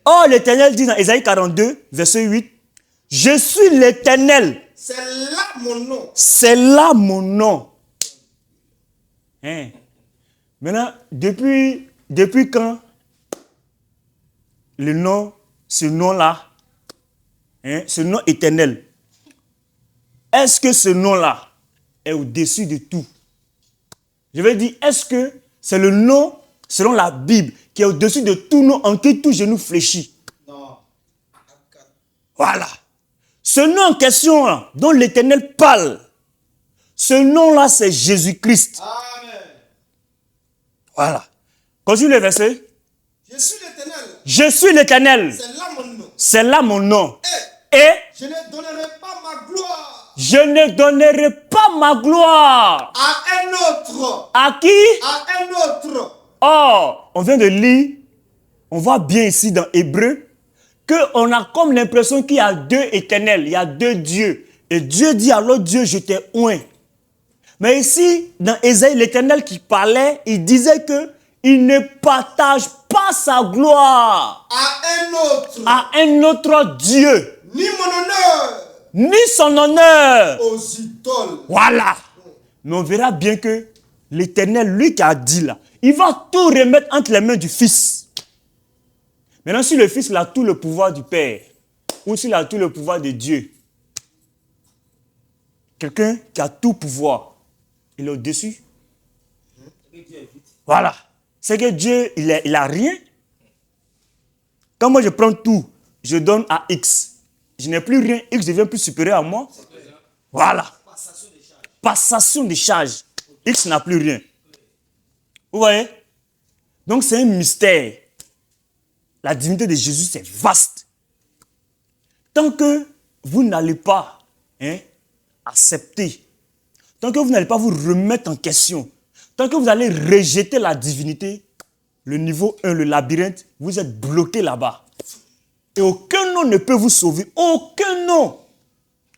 Or, l'Éternel dit dans Ésaïe 42, verset 8, je suis l'Éternel. C'est là mon nom. C'est là mon nom. Maintenant, depuis quand le nom, ce nom-là, ce nom éternel, est-ce que ce nom-là est au-dessus de tout? Je vais dire, est-ce que c'est le nom, selon la Bible, qui est au-dessus de tout nom en qui tout genou fléchit? Non. Voilà. Ce nom en question, là, dont l'Éternel parle, ce nom-là, c'est Jésus-Christ. Amen. Voilà. Continue le verset. Je suis l'Éternel. Je suis l'Éternel. C'est là mon nom. C'est là mon nom. Et Et je ne donnerai pas ma gloire je ne donnerai pas ma gloire. à un autre. À qui? À un autre. Oh, on vient de lire, on voit bien ici dans Hébreu, qu'on a comme l'impression qu'il y a deux éternels, il y a deux dieux. Et Dieu dit alors Dieu, je t'ai oint. Mais ici, dans Ésaïe, l'Éternel qui parlait, il disait qu'il ne partage pas sa gloire À un autre. Dieu, Ni mon honneur ni son honneur. aux idoles. Voilà. Mais on verra bien que l'Éternel, lui qui a dit là, il va tout remettre entre les mains du Fils. Maintenant, si le Fils il a tout le pouvoir du Père, ou s'il a tout le pouvoir de Dieu, quelqu'un qui a tout pouvoir, il est au-dessus. Voilà. C'est que Dieu, il a rien. Quand moi je prends tout, je donne à X. Je n'ai plus rien, X devient plus supérieur à moi. Voilà. Passation de charge. X n'a plus rien. Vous voyez? Donc c'est un mystère. La divinité de Jésus, c'est vaste. Tant que vous n'allez pas accepter, tant que vous n'allez pas vous remettre en question, tant que vous allez rejeter la divinité, le niveau 1, le labyrinthe, vous êtes bloqué là-bas. Et aucun nom ne peut vous sauver. Aucun nom.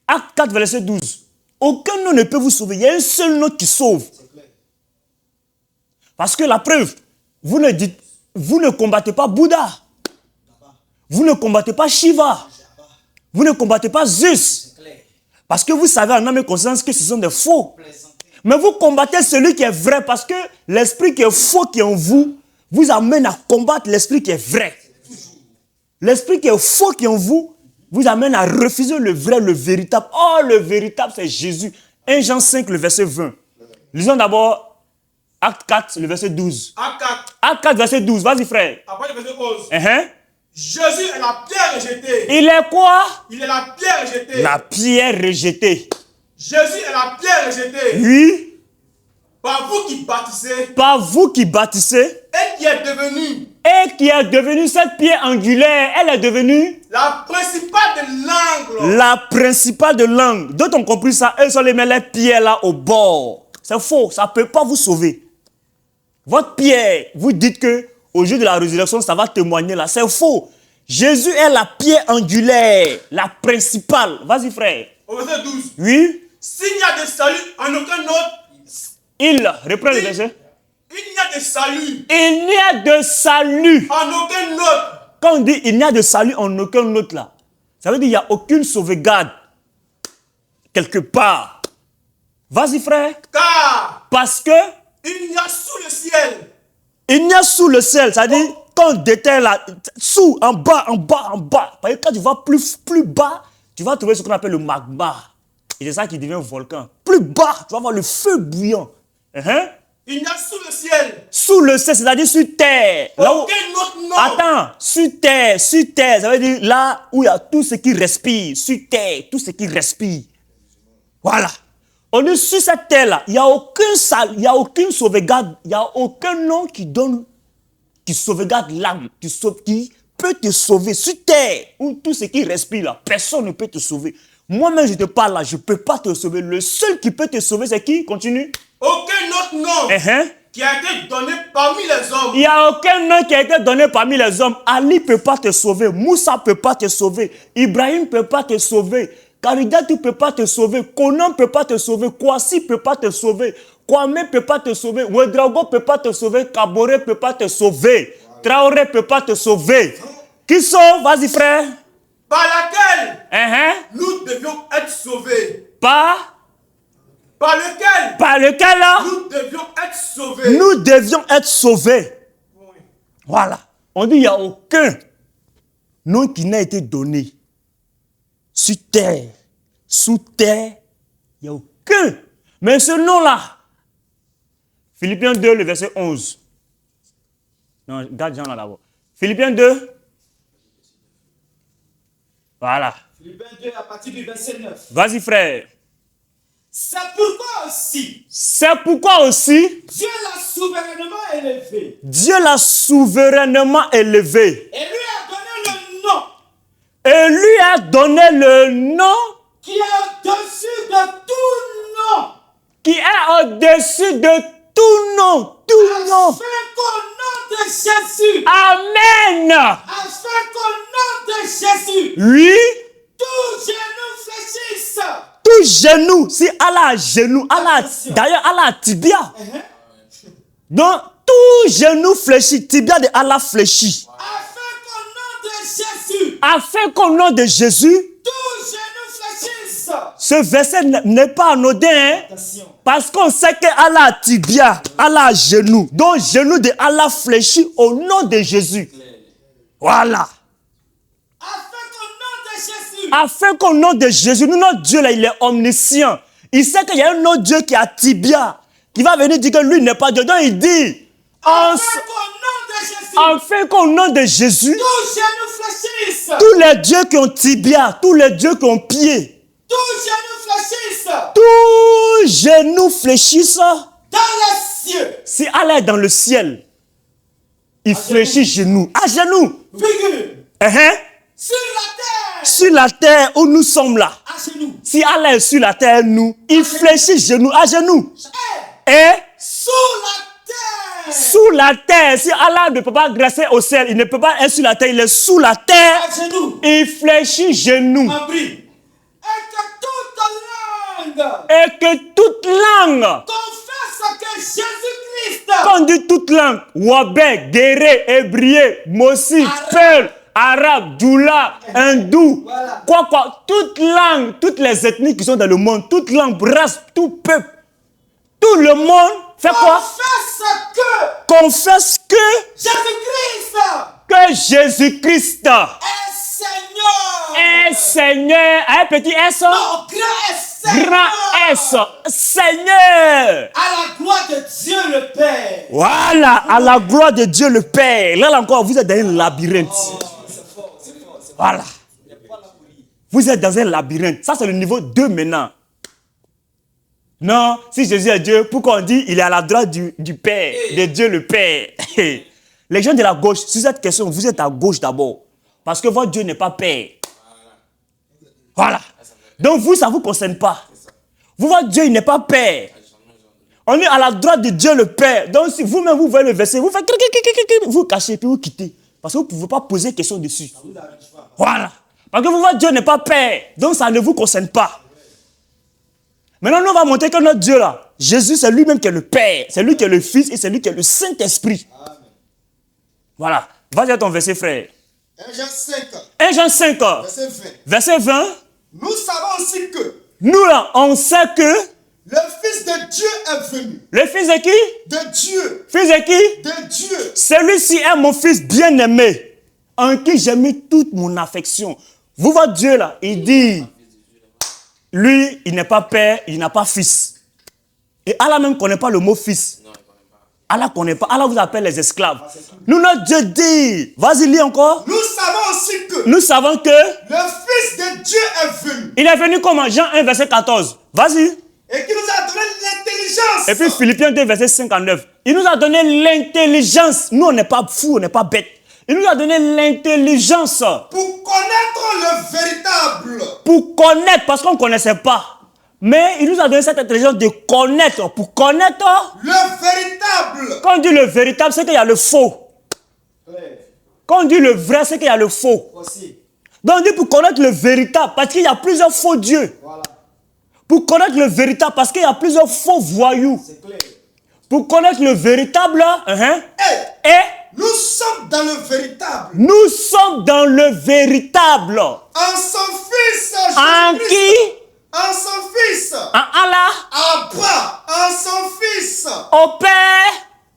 Acte 4, verset 12. Aucun nom ne peut vous sauver. Il y a un seul nom qui sauve. Parce que la preuve, vous ne combattez pas Bouddha. Vous ne combattez pas Shiva. Vous ne combattez pas Zeus. Parce que vous savez en âme et conscience que ce sont des faux. Mais vous combattez celui qui est vrai parce que l'esprit qui est faux qui est en vous amène à combattre l'esprit qui est vrai. L'esprit qui est faux qui est en vous amène à refuser le vrai, le véritable. Oh, le véritable, c'est Jésus. 1 Jean 5, le verset 20. Lisons d'abord Acte 4, le verset 12. Acte 4, verset 12. Vas-y, frère. Après le verset 11. Jésus est la pierre rejetée. Il est quoi? Il est la pierre rejetée. La pierre rejetée. Jésus est la pierre rejetée. Oui. Par vous qui bâtissez. Par vous qui bâtissez. Et qui est devenue. Et qui est devenue cette pierre angulaire. Elle est devenue. La principale de l'angle. La principale de l'angle. D'autres ont compris ça. Eux sont les pierres là au bord. C'est faux. Ça ne peut pas vous sauver. Votre pierre, vous dites que au jour de la résurrection, ça va témoigner là. C'est faux. Jésus est la pierre angulaire, la principale. Vas-y, frère. Au verset 12. Oui. S'il n'y a de salut en aucun autre. Reprends le verset. Il n'y a de salut. Il n'y a de salut. En aucun autre. Quand on dit il n'y a de salut en aucun autre là, ça veut dire qu'il n'y a aucune sauvegarde quelque part. Vas-y, frère. Car. Parce que. Il n'y a sous le ciel. Il n'y a sous le ciel, c'est-à-dire quand on déterre là, sous, en bas. Parce que quand tu vas plus bas, tu vas trouver ce qu'on appelle le magma. Et c'est ça qui devient un volcan. Plus bas, tu vas voir le feu bouillant. Il n'y a sous le ciel. Sous le ciel, c'est-à-dire sur terre. Aucun autre nom. Attends, sur terre, ça veut dire là où il y a tout ce qui respire. Sur terre, tout ce qui respire. Voilà. On est sur cette terre-là, il n'y a aucune sauvegarde, il n'y a aucun nom qui sauvegarde l'âme, qui peut te sauver. Sur terre, où tout ce qui respire là, personne ne peut te sauver. Moi-même, je te parle là, je ne peux pas te sauver. Le seul qui peut te sauver, c'est qui? Continue. Aucun autre nom qui a été donné parmi les hommes. Il n'y a aucun nom qui a été donné parmi les hommes. Ali ne peut pas te sauver, Moussa ne peut pas te sauver, Ibrahim ne peut pas te sauver. Karidat, tu ne peux pas te sauver. Conan ne peut pas te sauver. Kwasi ne peut pas te sauver. Kwame ne peut pas te sauver. Ouedraogo ne peut pas te sauver. Kabore ne peut pas te sauver. Traoré ne peut pas te sauver. Qui sauve? Vas-y, frère. Par laquelle nous devions être sauvés. Par lequel là? Nous devions être sauvés. Nous devions être sauvés. Oui. Voilà. On dit qu'il n'y a aucun nom qui n'a été donné. Sur terre, sous terre, il n'y a aucun. Mais ce nom-là, Philippiens 2, le verset 11. Non, garde Jean là d'abord. Philippiens 2. Voilà. Philippiens 2 à partir du verset 9. Vas-y, frère. C'est pourquoi aussi C'est pourquoi aussi Dieu l'a souverainement élevé Dieu l'a souverainement élevé et lui a donné le nom et lui a donné le nom qui est au-dessus de tout nom. qui est au-dessus de tout nom. Tout nom. Afin qu'au nom de Jésus, Amen. afin qu'au nom de Jésus, Oui, tout genou fléchisse. tout genou. Si Allah a genou, d'ailleurs Allah a tibia. Donc tout genou fléchit, tibia de Allah fléchit. Afin qu'au nom de Jésus, Tout genou fléchisse. ce verset n'est pas anodin, hein? Attention. Parce qu'on sait que Allah a tibia, Allah a genou. Donc genou de Allah fléchit au nom de Jésus. Voilà. Afin qu'au nom de Jésus, nous, notre Dieu là, il est omniscient. Il sait qu'il y a un autre Dieu qui a tibia, qui va venir dire que lui n'est pas Dieu. Donc il dit, afin qu'au nom de Jésus, Tout genou fléchisse. tous les dieux qui ont tibia, tous les dieux qui ont pied, Tout genou fléchisse. tous genoux fléchissent. Dans les cieux. Si Allah est dans le ciel, il fléchit genoux. À genoux. Figure. Uh-huh. Sur la terre. Sur la terre où nous sommes là. À genoux. Si Allah est sur la terre, nous, il fléchit genoux. À genoux. Et Sous la terre. sous la terre, si Allah ne peut pas grimper au ciel, il ne peut pas être sur la terre, il est sous la terre. À genoux. Il fléchit genoux. Abri. Et que toute langue, Confesse que Jésus-Christ. quand on dit toute langue, Wabé, Guéré, Hébreu, Mossi, Peul, Arabe, Djoula, Hindou, Voilà. quoi, toute langue, toutes les ethnies qui sont dans le monde, toute langue, race, tout peuple, tout le monde fait quoi? Confesse que Jésus-Christ est Seigneur. Un petit S. Non, Grand S. Seigneur. À la gloire de Dieu le Père. Voilà, à la gloire de Dieu le Père. Là encore, vous êtes dans un labyrinthe. C'est fort, c'est fort. Voilà. Vous êtes dans un labyrinthe. Ça, c'est le niveau 2 maintenant. Non, si Jésus est Dieu, pourquoi on dit il est à la droite du Père, de Dieu le Père? Les gens de la gauche, sur cette question, vous êtes à gauche d'abord. Parce que votre Dieu n'est pas Père. Voilà. Donc vous, ça ne vous concerne pas. Vous, votre Dieu, il n'est pas Père. On est à la droite de Dieu le Père. Donc si vous-même, vous voyez le verset, vous faites... Vous cachez, puis vous quittez. Parce que vous ne pouvez pas poser question dessus. Voilà. Parce que vous, votre Dieu n'est pas Père. Donc ça ne vous concerne pas. Maintenant, nous, on va montrer que notre Dieu, là, Jésus, c'est lui-même qui est le Père. C'est lui qui est le Fils et c'est lui qui est le Saint-Esprit. Voilà. Vas-y à ton verset, frère. 1 Jean 5. 1 Jean 5. Verset 20. Verset 20. Nous savons aussi que Nous, là, on sait que le Fils de Dieu est venu. le Fils de qui? De Dieu. Fils de qui? De Dieu. Celui-ci est mon Fils bien-aimé, en qui j'ai mis toute mon affection. Vous, votre Dieu, là, il dit, lui, il n'est pas père, il n'a pas fils. Et Allah même ne connaît pas le mot fils. Allah ne connaît pas. Allah vous appelle les esclaves. Nous, notre Dieu dit, vas-y, lis encore. Nous savons aussi que Nous savons que le Fils de Dieu est venu. il est venu comme en Jean 1, verset 14. Vas-y. Et qui nous a donné l'intelligence. Et puis Philippiens 2, verset 59. Il nous a donné l'intelligence. Nous, on n'est pas fous, on n'est pas bêtes. Il nous a donné l'intelligence. Pour connaître le véritable. Pour connaître, parce qu'on ne connaissait pas. Mais il nous a donné cette intelligence de connaître. Pour connaître. Le véritable. Quand on dit le véritable, c'est qu'il y a le faux. Quand on dit le vrai, c'est qu'il y a le faux. Aussi. Donc on dit pour connaître le véritable, parce qu'il y a plusieurs faux dieux. Voilà. Pour connaître le véritable, parce qu'il y a plusieurs faux voyous. C'est clair. Pour connaître le véritable, Et nous sommes dans le véritable. nous sommes dans le véritable. En son Fils. En Jésus-Christ. qui? En son Fils. En Allah, Abba. En son Fils. au Père,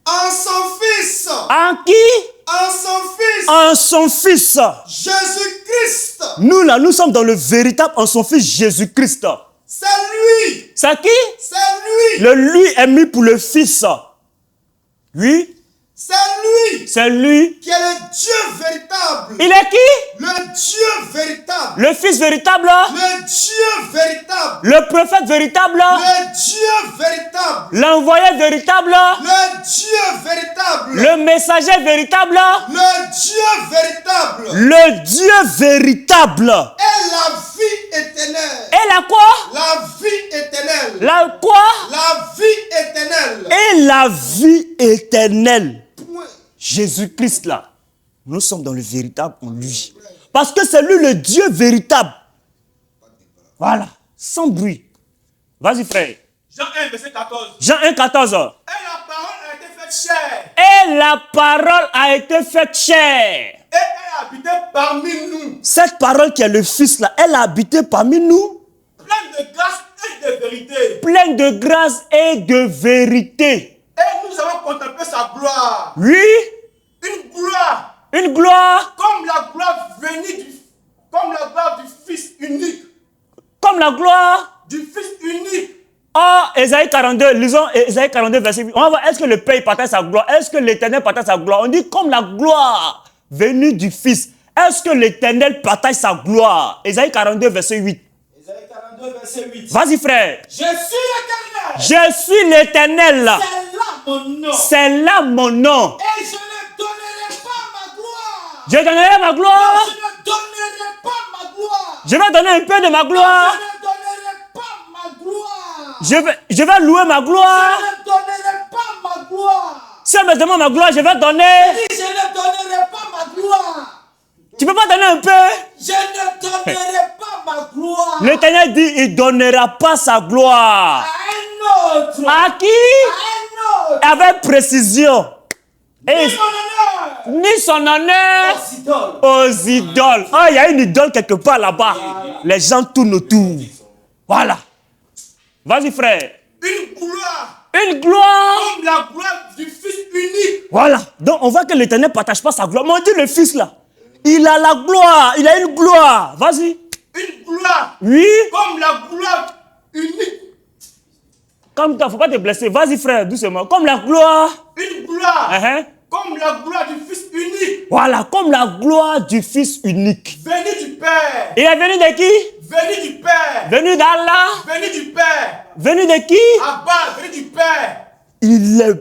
En son Fils. en qui? En son Fils. En son Fils. Jésus-Christ. Nous là, nous sommes dans le véritable en son Fils Jésus-Christ. C'est lui. C'est qui? C'est lui. Le lui est mis pour le Fils. Oui. C'est lui. C'est lui. Qui est le Dieu véritable. Il est qui? Le Dieu véritable. Le Fils véritable. Le Dieu véritable. Le prophète véritable. Le Dieu véritable. L'envoyé véritable. Le Dieu véritable. Le messager véritable. Le Dieu véritable. Le Dieu véritable. Et la vie éternelle. Et la quoi? La vie éternelle. La quoi? La vie éternelle. Et la vie éternelle. Point. Jésus-Christ là. Nous sommes dans le véritable en lui. Parce que c'est lui le Dieu véritable. Voilà. Sans bruit. Vas-y frère. Jean 1, verset 14. Jean 1, 14. Et la parole a été faite chair. Et la parole a été faite chair. Et elle a habité parmi nous. Cette parole qui est le Fils là, elle a habité parmi nous. Pleine de grâce et de vérité. Pleine de grâce et de vérité. Et nous avons contemplé sa gloire. Oui. Une gloire. Une gloire. Comme la gloire venue du Fils unique. Comme la gloire. Du Fils unique. Oh, Ésaïe 42, lisons Ésaïe 42, verset 8. On va voir, est-ce que le Père partage sa gloire? Est-ce que l'Éternel partage sa gloire? On dit comme la gloire venue du Fils. Est-ce que l'Éternel partage sa gloire? Ésaïe 42, verset 8. Ésaïe 42, verset 8. Vas-y frère. Je suis l'Éternel. Je suis l'Éternel. C'est là mon nom. C'est là mon nom. Et je ne donnerai pas ma gloire. Je donnerai ma gloire. Je ne donnerai pas ma gloire. Je vais donner un peu de ma gloire. Je ne donnerai pas ma gloire. Je vais louer ma gloire. Je ne donnerai pas ma gloire. Si elle me demande ma gloire, je vais donner. Si je ne donnerai pas ma gloire. Tu peux pas donner un peu? Je ne donnerai pas ma gloire. L'Éternel dit, il ne donnera pas sa gloire. À un autre. À qui? À un autre. Avec précision. Et Ni mon honneur. ni son honneur Aux idoles. aux idoles. Oh, il y a une idole quelque part là-bas. Les gens tournent autour. Voilà. Vas-y frère. Une gloire. Une gloire. Comme la gloire du Fils unique. Voilà. Donc on voit que l'Éternel ne partage pas sa gloire. Mais on dit le Fils là. Il a la gloire. Il a une gloire. Vas-y. Une gloire. Oui. Comme la gloire unique. Comme toi, il ne faut pas te blesser. Vas-y frère, doucement. Comme la gloire. Une gloire. Uh-huh. Comme la gloire du Fils unique. Voilà, comme la gloire du Fils unique. Venu du Père. Il est venu de qui? Venu du Père. Venu d'Allah. Venu du Père. Venu de qui? Abba, venu du Père.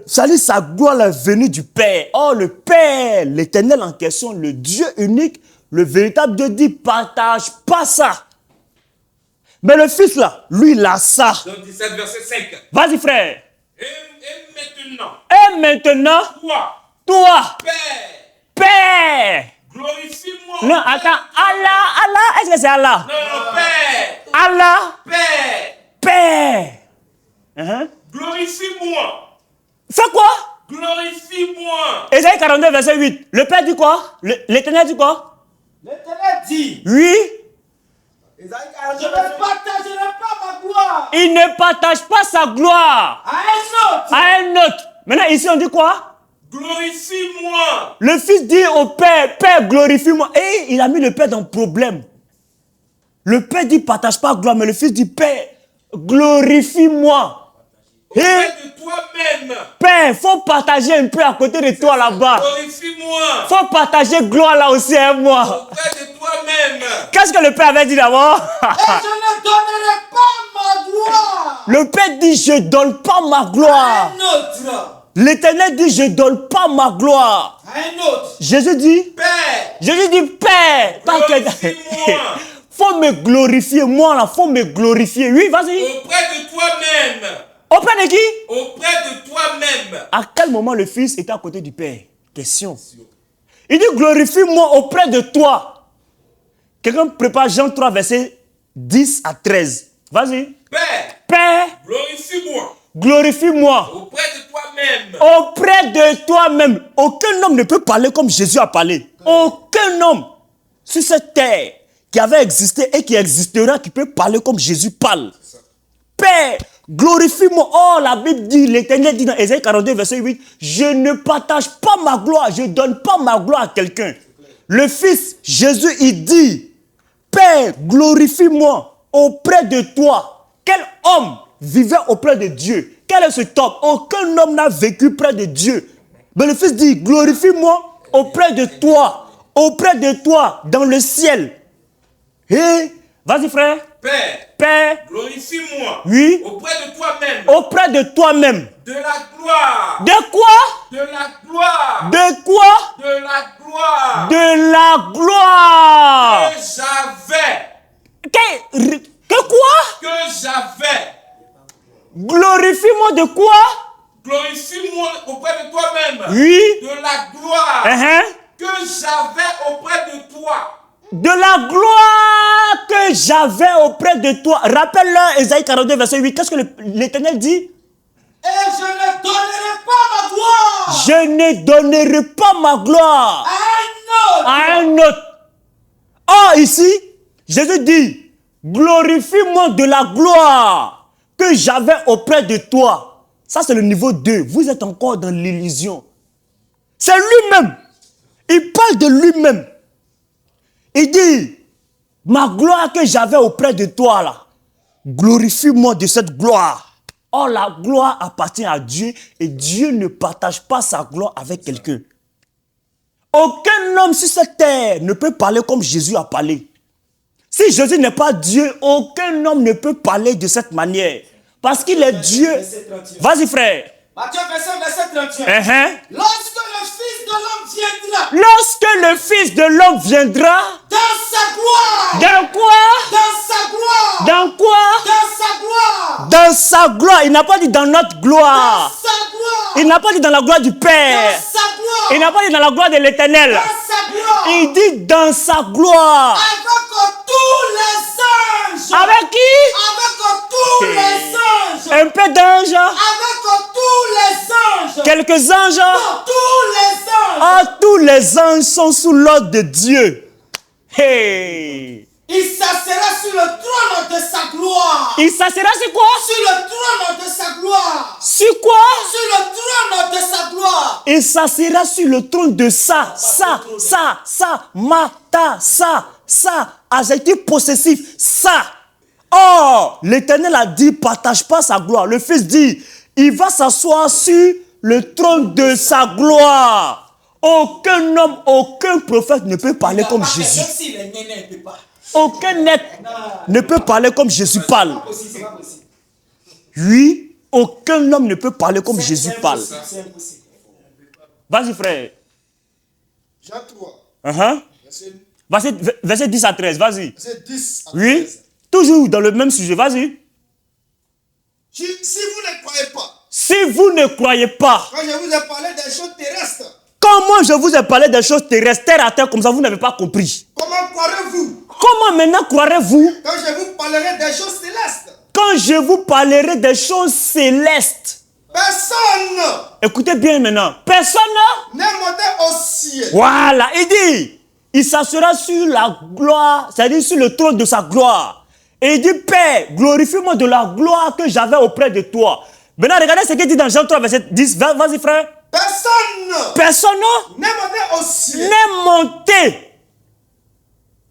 Sa gloire est venue du Père. Oh, le Père, l'Éternel en question, le Dieu unique, le véritable Dieu dit, partage pas ça. Mais le Fils là, lui, il a ça. Jean 17, verset 5. Vas-y frère. Et maintenant, Et maintenant, toi, Père, Père. glorifie-moi. Non, attends, Allah, est-ce que c'est Allah? Non, Père. Allah, Père, Père. Uh-huh. glorifie-moi. Fais quoi? Glorifie-moi. Ésaïe 42, verset 8. Le Père dit quoi? L'Éternel dit quoi? L'Éternel dit, Oui. je ne partagerai pas ma gloire Il ne partage pas sa gloire à un autre. à un autre. Maintenant, ici, on dit quoi? Glorifie-moi. Le Fils dit au Père, Père, glorifie-moi. Et il a mis le Père dans le problème. Le Père dit, partage pas gloire, mais le Fils dit, Père, glorifie-moi. Et Auprès de toi-même. Père, faut partager un peu à côté de toi là-bas. Glorifie-moi. Faut partager gloire là aussi à moi. Auprès de toi-même. Qu'est-ce que le Père avait dit d'abord? Et je ne donnerai pas ma gloire Le Père dit, je donne pas ma à gloire. un autre. L'Éternel dit, je donne pas ma gloire. À un autre. Jésus dit, Père, Père, glorifie-moi. faut me glorifier, moi là, faut me glorifier. Oui, vas-y. Auprès de toi-même. Auprès de qui? Auprès de toi-même. À quel moment le Fils était à côté du Père? Question. Il dit, glorifie-moi auprès de toi. Quelqu'un prépare Jean 3, verset 10 à 13. Vas-y. Père, Glorifie-moi. glorifie-moi. Auprès de toi-même. Auprès de toi-même. Aucun homme ne peut parler comme Jésus a parlé. Aucun homme sur cette terre qui avait existé et qui existera qui peut parler comme Jésus parle. Père, glorifie-moi. Oh, la Bible dit, l'Éternel dit dans Ésaïe 42, verset 8, je ne partage pas ma gloire, je ne donne pas ma gloire à quelqu'un. Le Fils, Jésus, il dit, Père, glorifie-moi auprès de toi. Quel homme vivait auprès de Dieu? Quel est cet homme? Aucun homme n'a vécu près de Dieu. Ben, le Fils dit, glorifie-moi auprès de toi, dans le ciel. Et, vas-y frère. Père, glorifie-moi. Oui. Auprès de toi-même. Auprès de toi-même. De la gloire. De quoi? De la gloire. De quoi? De la gloire. De la gloire. Que j'avais. Que quoi? Que j'avais. Glorifie-moi de quoi? Glorifie-moi auprès de toi-même. Oui. De la gloire. Que j'avais auprès de toi. De la gloire que j'avais auprès de toi. Rappelle-le, Ésaïe 42, verset 8. Qu'est-ce que l'Éternel dit? Et je ne donnerai pas ma gloire. Je ne donnerai pas ma gloire à un autre. Or, ici, Jésus dit, glorifie-moi de la gloire que j'avais auprès de toi. Ça, c'est le niveau 2. Vous êtes encore dans l'illusion. C'est lui-même. Il parle de lui-même. Il dit, ma gloire que j'avais auprès de toi, là, glorifie-moi de cette gloire. Or, la gloire appartient à Dieu et Dieu ne partage pas sa gloire avec quelqu'un. Aucun homme sur cette terre ne peut parler comme Jésus a parlé. Si Jésus n'est pas Dieu, aucun homme ne peut parler de cette manière. Parce qu'il est Dieu. Vas-y frère. Matthieu verset 31. Lorsque le Fils de l'homme viendra. Lorsque le Fils de l'homme viendra. Dans sa gloire. Dans quoi? Dans sa gloire. Dans quoi? Dans sa gloire. Dans sa gloire. Il n'a pas dit dans notre gloire. Dans sa gloire. Il n'a pas dit dans la gloire du Père. Dans sa gloire. Il n'a pas dit dans la gloire de l'Éternel. Dans sa gloire. Il dit dans sa gloire. Avec tous les anges. Avec qui? Avec tous les anges. Un peu d'anges. Avec tous les anges. Quelques anges. Non, tous les anges. Ah, tous les anges sont sous l'ordre de Dieu. Hey! Il s'assiera sur le trône de sa gloire. Il s'assiera sur quoi? Sur le trône de sa gloire. Sur quoi? Sur le trône de sa gloire. Il s'assiera sur le trône de ça, adjectif possessif, ça. Or, l'Éternel a dit, partage pas sa gloire. Le Fils dit, il va s'asseoir sur le trône de sa gloire. Aucun homme, aucun prophète ne peut parler comme Jésus. Aucun être ne peut parler comme Jésus parle. Oui, aucun homme ne peut parler comme Jésus parle. Vas-y frère. Jean 3. Verset 10 à 13, vas-y. Verset 10 à 13. Oui, toujours dans le même sujet, vas-y. Si vous ne croyez pas. Si vous ne croyez pas. Quand je vous ai parlé des choses terrestres. Comment je vous ai parlé des choses terrestres, terre à terre, comme ça vous n'avez pas compris. Comment croirez-vous? Comment maintenant croirez-vous? Quand je vous parlerai des choses célestes. Quand je vous parlerai des choses célestes. Personne. Écoutez bien maintenant. Personne n'est monté au ciel. Voilà, il dit, il s'assurera sur la gloire, c'est-à-dire sur le trône de sa gloire. Et il dit, Père, glorifie-moi de la gloire que j'avais auprès de toi. Maintenant, regardez ce qu'il dit dans Jean 3, verset 10. Vas-y, frère. Personne n'est monté au ciel. N'est monté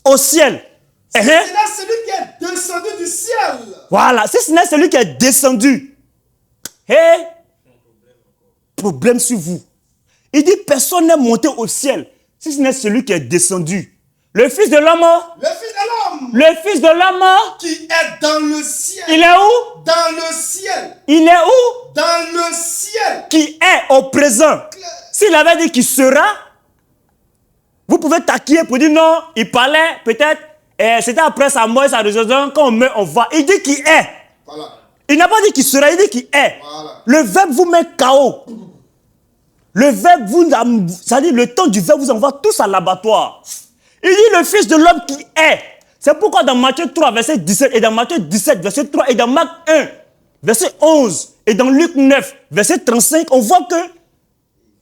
au ciel. C'est celui qui est descendu du ciel. Voilà, si ce n'est celui qui est descendu. Hey, problème sur vous. Il dit, personne n'est monté au ciel, si ce n'est celui qui est descendu. Le Fils de l'homme. Le Fils de l'homme. Le Fils de l'homme. Qui est dans le ciel. Il est où? Dans le ciel. Il est où? Dans le ciel. Qui est au présent. S'il avait dit qu'il sera, vous pouvez taquiller pour dire non, il parlait peut-être, c'était après sa mort et sa résurrection, quand on meurt, on va. Il dit qu'il est. Voilà. Il n'a pas dit qu'il sera, il dit qu'il est. Voilà. Le verbe vous met KO. Le verbe vous, c'est-à-dire le temps du verbe vous envoie tous à l'abattoir. Il dit le Fils de l'homme qui est. C'est pourquoi dans Matthieu 3, verset 17, et dans Matthieu 17, verset 3, et dans Marc 1, verset 11, et dans Luc 9, verset 35, on voit que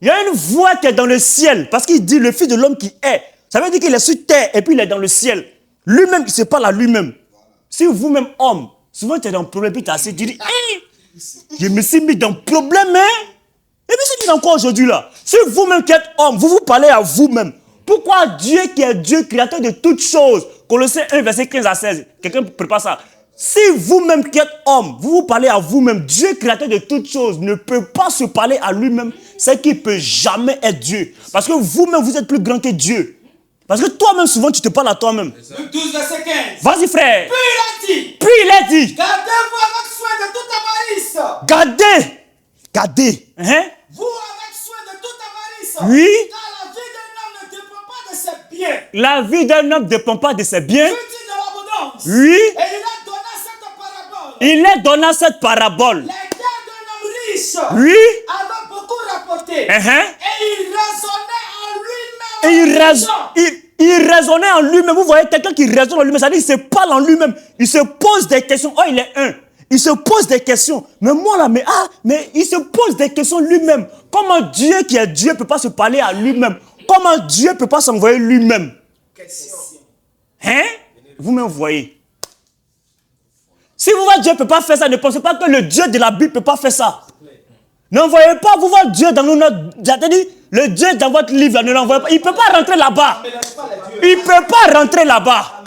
il y a une voix qui est dans le ciel, parce qu'il dit le Fils de l'homme qui est. Ça veut dire qu'il est sur terre, et puis il est dans le ciel. Lui-même, il se parle à lui-même. Si vous-même, homme, souvent tu es dans un problème, puis tu as assez, tu dis, hey, je me suis mis dans un problème, hein? Et puis c'est encore aujourd'hui là. Si vous-même qui êtes homme, vous vous parlez à vous-même. Pourquoi Dieu qui est Dieu, créateur de toutes choses, Colossiens 1, verset 15 à 16, quelqu'un prépare ça. Si vous-même qui êtes homme, vous vous parlez à vous-même, Dieu créateur de toutes choses ne peut pas se parler à lui-même, c'est qu'il ne peut jamais être Dieu. Parce que vous-même, vous êtes plus grand que Dieu. Parce que toi-même, souvent, tu te parles à toi-même. Luc 12, verset 15. Vas-y, frère. Puis il a dit, Gardez-vous avec soin de toute avarice. Gardez. Hein? Vous avec soin de toute avarice. Oui. Car la vie d'un homme ne dépend pas de ses biens. La vie d'un homme ne dépend pas de ses biens. Fruit de l'abondance. Oui. Et Il est donnant cette parabole. Les terres d'un homme riche. Oui. Avait beaucoup rapporté. Uh-huh. Et il raisonnait en lui-même. Il raisonnait en lui-même. Vous voyez quelqu'un qui raisonne en lui-même, c'est-à-dire qu'il se parle en lui-même. Il se pose des questions. Oh, il est un. Il se pose des questions. Mais moi là, mais il se pose des questions lui-même. Comment Dieu qui est Dieu ne peut pas se parler à lui-même? Comment Dieu ne peut pas s'envoyer lui-même? Question. Hein? Vous-même voyez. Si vous voyez Dieu ne peut pas faire ça, ne pensez pas que le Dieu de la Bible ne peut pas faire ça. N'envoyez pas, vous voyez Dieu dans notre... C'est-à-dire, le Dieu dans votre livre, ne l'envoyez pas. Il ne peut pas rentrer là-bas. Il ne peut pas rentrer là-bas.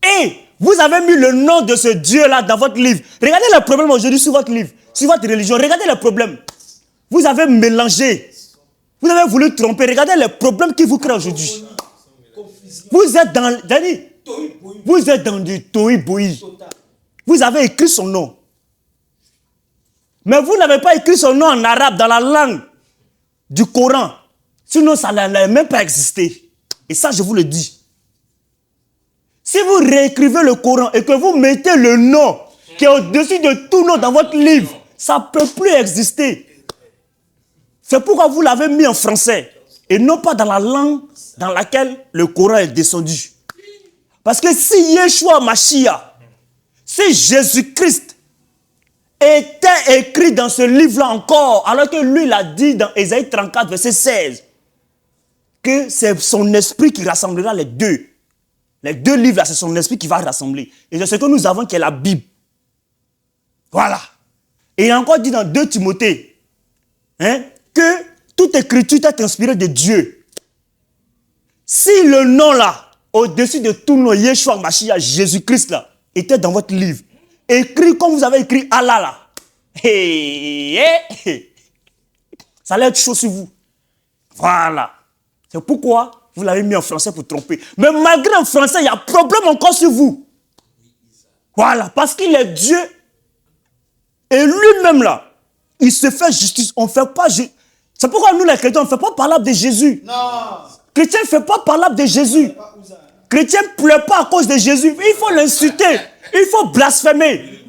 Et vous avez mis le nom de ce Dieu-là dans votre livre. Regardez le problème aujourd'hui sur votre livre, sur votre religion. Regardez le problème. Vous avez mélangé. Vous avez voulu tromper. Regardez les problèmes qui vous créent aujourd'hui. Vous êtes dans... Vous êtes dans du tohu-bohi. Vous avez écrit son nom. Mais vous n'avez pas écrit son nom en arabe, dans la langue du Coran. Sinon, ça n'allait même pas exister. Et ça, je vous le dis. Si vous réécrivez le Coran et que vous mettez le nom qui est au-dessus de tout nom dans votre livre, ça ne peut plus exister. C'est pourquoi vous l'avez mis en français et non pas dans la langue dans laquelle le Coran est descendu. Parce que si Yeshua Mashiach, si Jésus-Christ était écrit dans ce livre-là encore, alors que lui l'a dit dans Ésaïe 34, verset 16, que c'est son esprit qui rassemblera les deux. Les deux livres-là, c'est son esprit qui va rassembler. Et c'est ce que nous avons qui est la Bible. Voilà. Et il a encore dit dans 2 Timothée, que toute écriture est inspirée de Dieu. Si le nom là, au-dessus de tout nom, Yeshua Mashiach, Jésus-Christ là, était dans votre livre, écrit comme vous avez écrit Allah là, ça allait être chaud sur vous. Voilà. C'est pourquoi vous l'avez mis en français pour tromper. Mais malgré en français, il y a problème encore sur vous. Voilà. Parce qu'il est Dieu. Et lui-même là, il se fait justice. On ne fait pas... C'est pourquoi nous les chrétiens, on ne fait pas parlable de Jésus. Non. Chrétien ne fait pas parlable de Jésus. Chrétien ne pleure pas à cause de Jésus. Il faut l'insulter. Il faut blasphémer.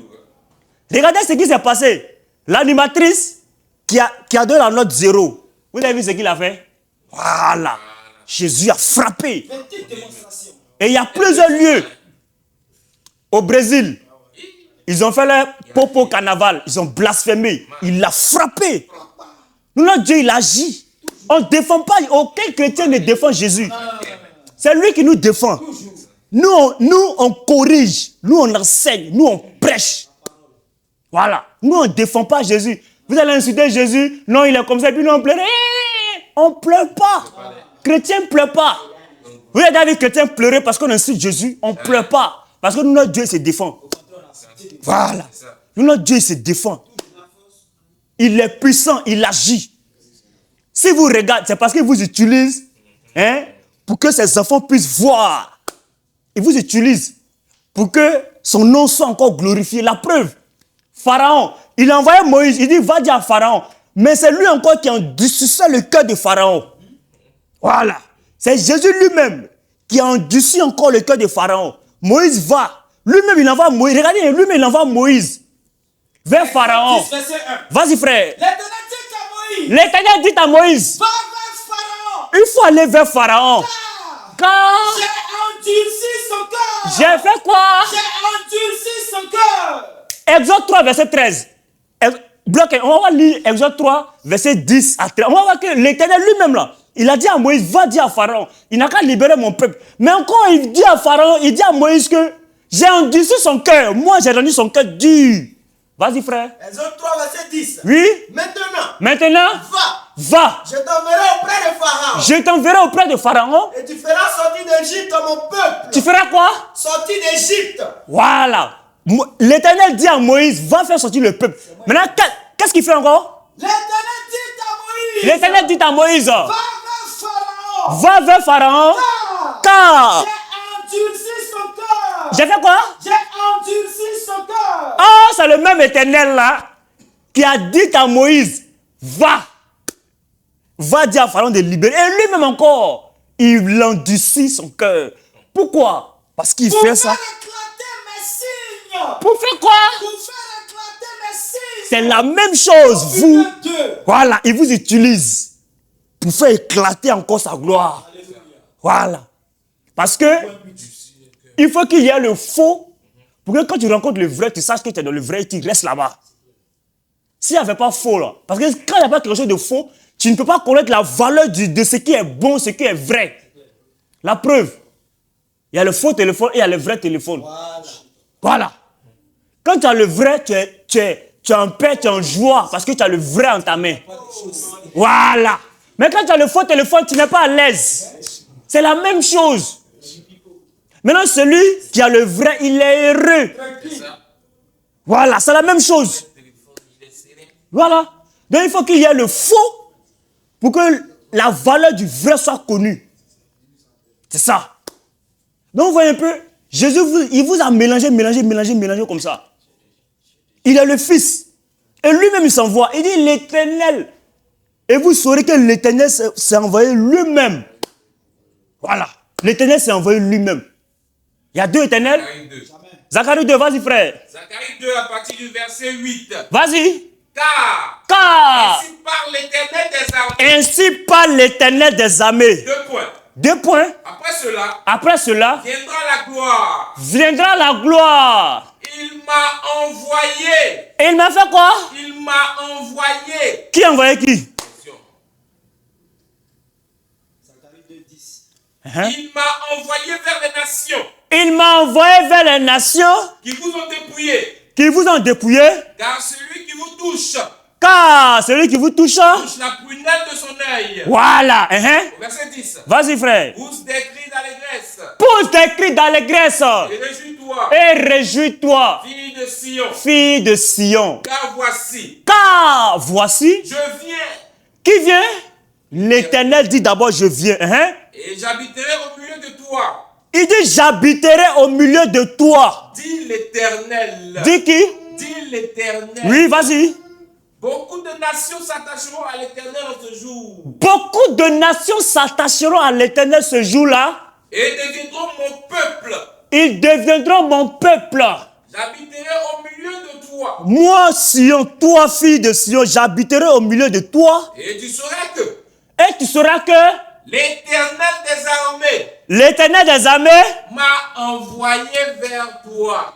Regardez ce qui s'est passé. L'animatrice qui a donné la note 0. Vous avez vu ce qu'il a fait? Voilà. Jésus a frappé. Et il y a plusieurs lieux. Au Brésil, ils ont fait leur popo carnaval. Ils ont blasphémé. Il l'a frappé. Notre Dieu, il agit. On ne défend pas. Aucun chrétien ne défend Jésus. C'est lui qui nous défend. Nous, on corrige. Nous, on enseigne. Nous, on prêche. Voilà. Nous, on ne défend pas Jésus. Vous allez insulter Jésus. Non, il est comme ça. Et puis nous, on pleure. On ne pleure pas. Chrétien ne pleure pas. Vous avez vu chrétien pleurer parce qu'on insulte Jésus. On ne pleure pas. Parce que nous, notre Dieu, il se défend. Voilà. Nous, notre Dieu, il se défend. Il est puissant. Il agit. Si vous regardez, c'est parce qu'il vous utilise pour que ses enfants puissent voir. Il vous utilise pour que son nom soit encore glorifié. La preuve, Pharaon, il a envoyé Moïse, il dit va dire à Pharaon. Mais c'est lui encore qui a endurci le cœur de Pharaon. Voilà. C'est Jésus lui-même qui a endurci encore le cœur de Pharaon. Moïse va. Lui-même, il envoie Moïse. Regardez, lui-même, il envoie Moïse vers Pharaon. Vas-y, frère. L'Éternel dit à Moïse, va vers Pharaon. Il faut aller vers Pharaon. Car j'ai endurci son cœur. J'ai fait quoi? J'ai endurci son cœur. Exode 3, verset 13. On va lire Exode 3, verset 10 à 13. On va voir que l'Éternel lui-même là, il a dit à Moïse, va dire à Pharaon. Il n'a qu'à libérer mon peuple. Mais encore, il dit à Pharaon, il dit à Moïse que j'ai endurci son cœur. Moi, j'ai rendu son cœur dur. Vas-y, frère. Exode 3, verset 10. Oui. Maintenant, va. Va. Je t'enverrai auprès de Pharaon. Je t'enverrai auprès de Pharaon. Et tu feras sortir d'Égypte mon peuple. Tu feras quoi? Sortir d'Égypte. Voilà. L'Éternel dit à Moïse, va faire sortir le peuple. Maintenant, qu'est-ce qu'il fait encore? L'Éternel dit à Moïse. L'Éternel dit à Moïse, Va vers Pharaon. va vers Pharaon. Car j'ai endurci son cœur. j'ai fait quoi? J'ai endurci son cœur. Ah, c'est le même Éternel là qui a dit à Moïse, va. Va dire à Pharaon de libérer. Et lui-même encore, il endurcit son cœur. Pourquoi? Parce qu'il fait ça. Pour faire éclater mes signes. Pour faire quoi? Pour faire éclater mes signes. C'est la même chose. Vous, Dieu. voilà, il vous utilise pour faire éclater encore sa gloire. Alléluia. Voilà. Parce que il faut qu'il y ait le faux pour que quand tu rencontres le vrai, tu saches que tu es dans le vrai et tu restes là-bas. S'il n'y avait pas faux là, parce que quand il n'y a pas quelque chose de faux, tu ne peux pas connaître la valeur de ce qui est bon, ce qui est vrai. La preuve, il y a le faux téléphone et il y a le vrai téléphone. Voilà. Quand tu as le vrai, tu es en paix, tu es en joie parce que tu as le vrai en ta main. Voilà. Mais quand tu as le faux téléphone, tu n'es pas à l'aise. C'est la même chose. Maintenant, celui qui a le vrai, il est heureux. Voilà, c'est la même chose. Voilà. Donc, il faut qu'il y ait le faux pour que la valeur du vrai soit connue. C'est ça. Donc, vous voyez un peu, Jésus, il vous a mélangé comme ça. Il est le Fils. Et lui-même, il s'envoie. Il dit l'Éternel. Et vous saurez que l'Éternel s'est envoyé lui-même. Voilà. L'Éternel s'est envoyé lui-même. Il y a deux éternels. Zacharie 2, vas-y frère. Zacharie 2 à partir du verset 8. Vas-y. Car ainsi parle l'Éternel des armées. Ainsi parle l'Éternel des armées. 2 points. 2 points. Après cela, viendra la gloire. Viendra la gloire. Il m'a envoyé. Et il m'a fait quoi? Il m'a envoyé. Qui a envoyé qui? Il m'a envoyé vers les nations. Il m'a envoyé vers les nations. Qui vous ont dépouillé. Qui vous ont dépouillé. Car celui qui vous touche. Car celui qui vous touche. Touche la prunelle de son œil. Voilà. Verset 10. Vas-y frère. Pousse des cris d'allégresse. Pousse des cris d'allégresse. Et réjouis-toi. Et réjouis-toi. Fille de Sion. Fille de Sion. Car voici. Car voici. Je viens. Qui vient? L'Éternel dit d'abord je viens. Et j'habiterai au milieu de toi. Il dit j'habiterai au milieu de toi. Dit l'Éternel. Dit qui? Dit l'Éternel. Oui, vas-y. Beaucoup de nations s'attacheront à l'Éternel en ce jour. Beaucoup de nations s'attacheront à l'Éternel ce jour-là. Et deviendront mon peuple. Ils deviendront mon peuple. J'habiterai au milieu de toi. Moi, Sion, toi, fille de Sion, j'habiterai au milieu de toi. Et tu sauras que. Et tu sauras que. L'Éternel des armées. L'Éternel des armées. M'a envoyé vers toi.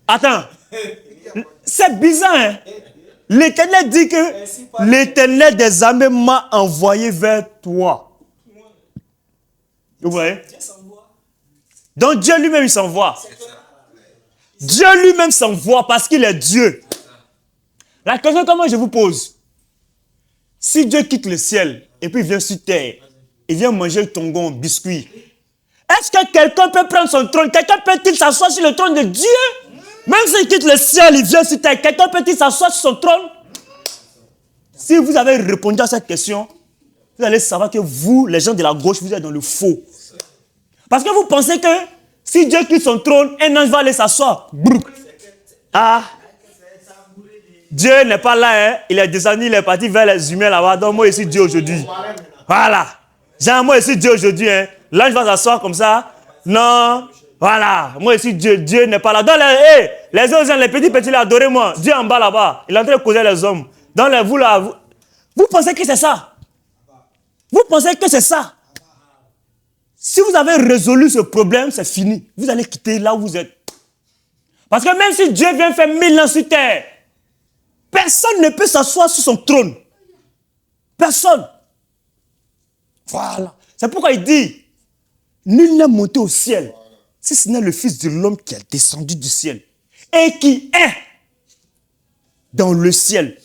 Attends. C'est bizarre, hein? L'Éternel dit que l'Éternel des armées m'a envoyé vers toi. Vous voyez? Donc Dieu lui-même il s'envoie. Dieu lui-même s'envoie parce qu'il est Dieu. La question comment je vous pose. Si Dieu quitte le ciel et puis il vient sur terre, il vient manger le tongon, biscuit. Est-ce que quelqu'un peut prendre son trône? Quelqu'un peut-il s'asseoir sur le trône de Dieu? Même s'il quitte le ciel, il vient sur terre. Quelqu'un peut-il s'asseoir sur son trône? Si vous avez répondu à cette question, vous allez savoir que vous, les gens de la gauche, vous êtes dans le faux. Parce que vous pensez que si Dieu quitte son trône, un ange va aller s'asseoir. Ah, Dieu n'est pas là, hein? Il est descendu, il est parti vers les humains là-bas. Donc moi ici Dieu aujourd'hui. Voilà. Genre moi ici Dieu aujourd'hui, hein? L'ange va s'asseoir comme ça. Non. Voilà. Moi ici Dieu n'est pas là. Dans les autres, les petits là, adorez-moi. Dieu en bas là-bas. Il est en train de causer les hommes. Dans les vous là, vous pensez que c'est ça? Vous pensez que c'est ça? Si vous avez résolu ce problème, c'est fini. Vous allez quitter là où vous êtes. Parce que même si Dieu vient faire 1000 ans sur terre, personne ne peut s'asseoir sur son trône. Personne. Voilà. C'est pourquoi il dit, nul n'est monté au ciel, si ce n'est le Fils de l'homme qui est descendu du ciel et qui est dans le ciel.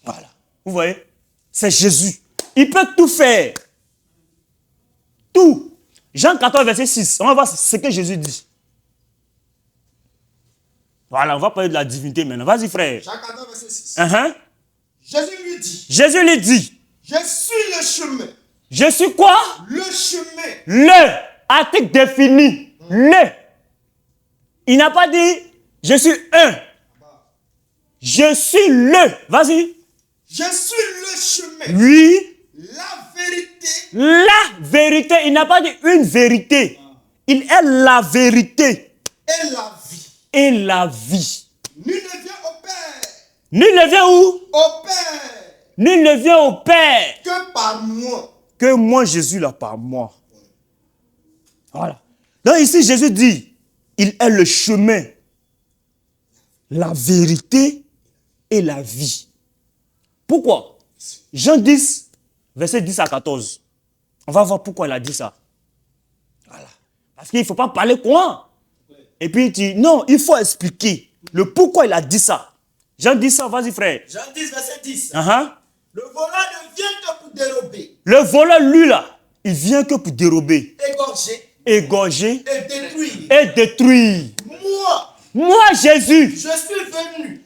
Voilà. Vous voyez? c'est Jésus. Il peut tout faire. Tout. Jean 14, verset 6. On va voir ce que Jésus dit. Voilà, on va parler de la divinité maintenant. Vas-y, frère. Jean 14, verset 6. Jésus lui dit. Je suis le chemin. Je suis quoi? Le chemin. Le. Article défini. Le. Il n'a pas dit, je suis un. Je suis le. Vas-y. Je suis le chemin. Oui. La vérité. La vérité. Il n'a pas dit une vérité. Il est la vérité. Et la vie. Et la vie. Nul ne vient au Père. Nul ne vient où? Au Père. Nul ne vient au Père. Que par moi. Que moi, Jésus, là, par moi. Voilà. Donc ici, Jésus dit, il est le chemin, la vérité et la vie. Pourquoi? Jean 10, verset 10 à 14. On va voir pourquoi il a dit ça. Voilà. Parce qu'il ne faut pas parler quoi. Et puis il dit, non, il faut expliquer le pourquoi il a dit ça. Jean 10, ça, vas-y frère. Jean 10, verset 10. Le voleur ne vient que pour dérober. Le voleur, lui là, il vient que pour dérober. Égorger. Égorger. Et détruire. Et détruire. Moi, Jésus.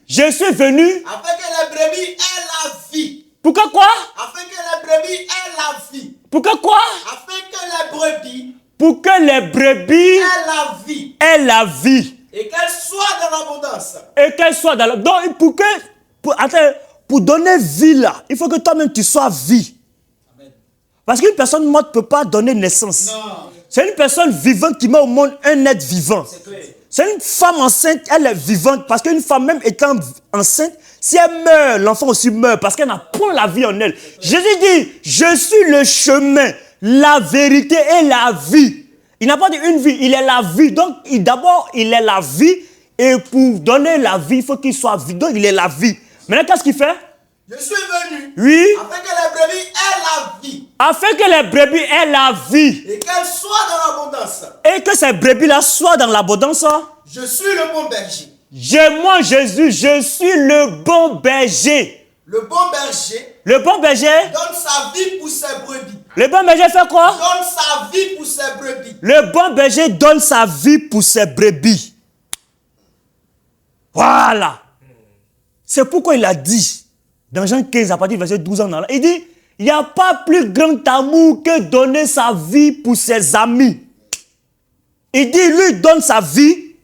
Je suis venu. Afin que la brebis ait la vie. Pourquoi quoi? Afin que la brebis ait la vie. Pourquoi quoi? Afin que la brebis. Pour que les brebis ait la vie. Aient la vie. Et qu'elle soit dans l'abondance. Et qu'elle soit dans l'abondance. Donc, pour donner vie là, il faut que toi-même tu sois vie. Amen. Parce qu'une personne morte ne peut pas donner naissance. Non. C'est une personne vivante qui met au monde un être vivant. C'est une femme enceinte, elle est vivante. Parce qu'une femme même étant enceinte, si elle meurt, l'enfant aussi meurt. Parce qu'elle n'a point la vie en elle. Jésus dit, je suis le chemin, la vérité et la vie. Il n'a pas dit une vie, il est la vie. Donc d'abord, il est la vie. Et pour donner la vie, il faut qu'il soit vie. Donc il est la vie. Maintenant, qu'est-ce qu'il fait? Je suis venu. Oui. Afin que les brebis aient la vie. Afin que les brebis aient la vie. Et qu'elles soient dans l'abondance. Et que ces brebis-là soient dans l'abondance. Je suis le bon berger. Moi, Jésus, je suis le bon berger. Le bon berger. Le bon berger. Donne sa vie pour ses brebis. Le bon berger fait quoi? Donne sa vie pour ses brebis. Le bon berger donne sa vie pour ses brebis. Voilà. C'est pourquoi il a dit, dans Jean 15, à partir du verset 12 ans, il dit, il n'y a pas plus grand amour que donner sa vie pour ses amis. Il dit, lui donne sa vie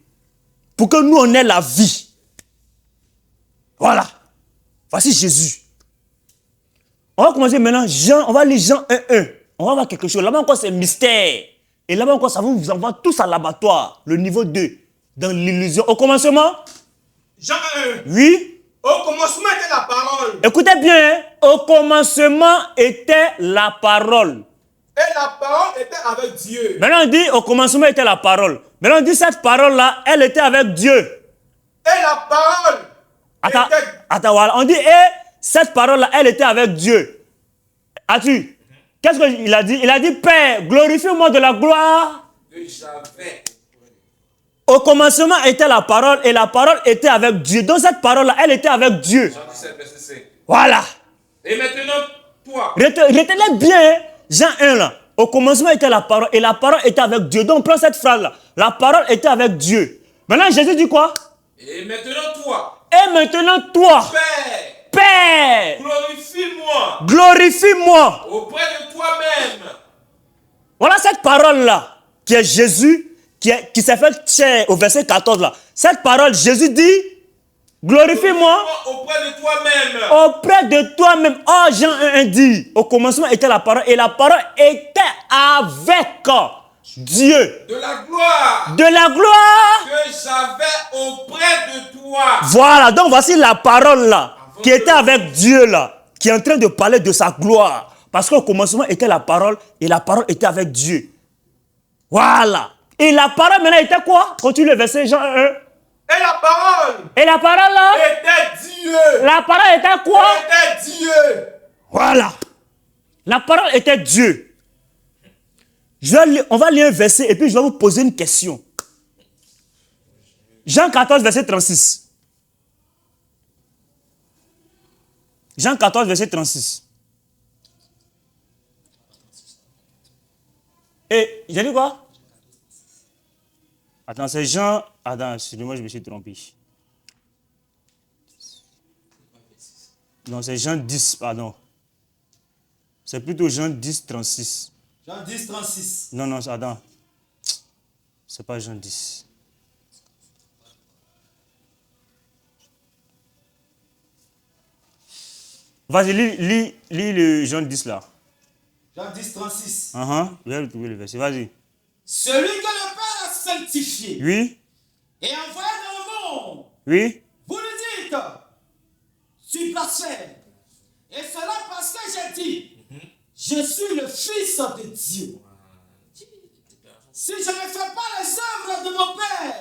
pour que nous, on ait la vie. Voilà. Voici Jésus. On va commencer maintenant, on va lire Jean 1:1. On va voir quelque chose. Là-bas encore, c'est mystère. Et là-bas encore, ça vous envoie tous à l'abattoir, le niveau 2, dans l'illusion. Au commencement, Jean 1. Oui. Au commencement était la parole. Écoutez bien, hein? Au commencement était la parole. Et la parole était avec Dieu. Maintenant on dit, au commencement était la parole. Maintenant on dit, cette parole-là, elle était avec Dieu. Et la parole Attends, voilà. On dit, et cette parole-là, elle était avec Dieu. As-tu? Qu'est-ce qu'il a dit? Il a dit, Père, glorifie-moi de la gloire que j'avais. Au commencement était la parole et la parole était avec Dieu. Donc cette parole-là, elle était avec Dieu. Jean 17, verset 5. Voilà. Et maintenant, toi. Retenez bien, Jean 1 là. Au commencement était la parole et la parole était avec Dieu. Donc prends cette phrase-là. La parole était avec Dieu. Maintenant Jésus dit quoi? Et maintenant, toi. Et maintenant toi. Père. Père. Glorifie-moi. Glorifie-moi. Auprès de toi-même. Voilà cette parole-là qui est Jésus. Qui s'est fait chair au verset 14 là. Cette parole, Jésus dit, glorifie-moi auprès de toi-même. Auprès de toi-même. Oh, Jean 1 dit, au commencement était la parole et la parole était avec Dieu. De la gloire. De la gloire. Que j'avais auprès de toi. Voilà, donc voici la parole là, qui était avec Dieu là, qui est en train de parler de sa gloire. Parce qu'au commencement était la parole et la parole était avec Dieu. Voilà. Et la parole maintenant était quoi? Continue le verset Jean 1. Et la parole. Et la parole là? Était Dieu. La parole était quoi? Était Dieu. Voilà. La parole était Dieu. On va lire un verset et puis je vais vous poser une question. Jean 14, verset 36. Jean 14, verset 36. Et j'ai dit quoi? Attends, c'est Jean... Attends, excusez-moi, je me suis trompé. Non, c'est Jean 10, pardon. C'est plutôt Jean 10, 36. Jean 10, 36. Non, attends. C'est pas Jean 10. Vas-y, lis le Jean 10 là. Jean 10, 36. Je vais retrouver le verset, vas-y. Celui que le Père a sanctifié Oui, et envoyé dans le monde, oui. vous lui dites, tu blasphèmes. Et cela parce que j'ai dit, je suis le Fils de Dieu. Si je ne fais pas les œuvres de mon Père,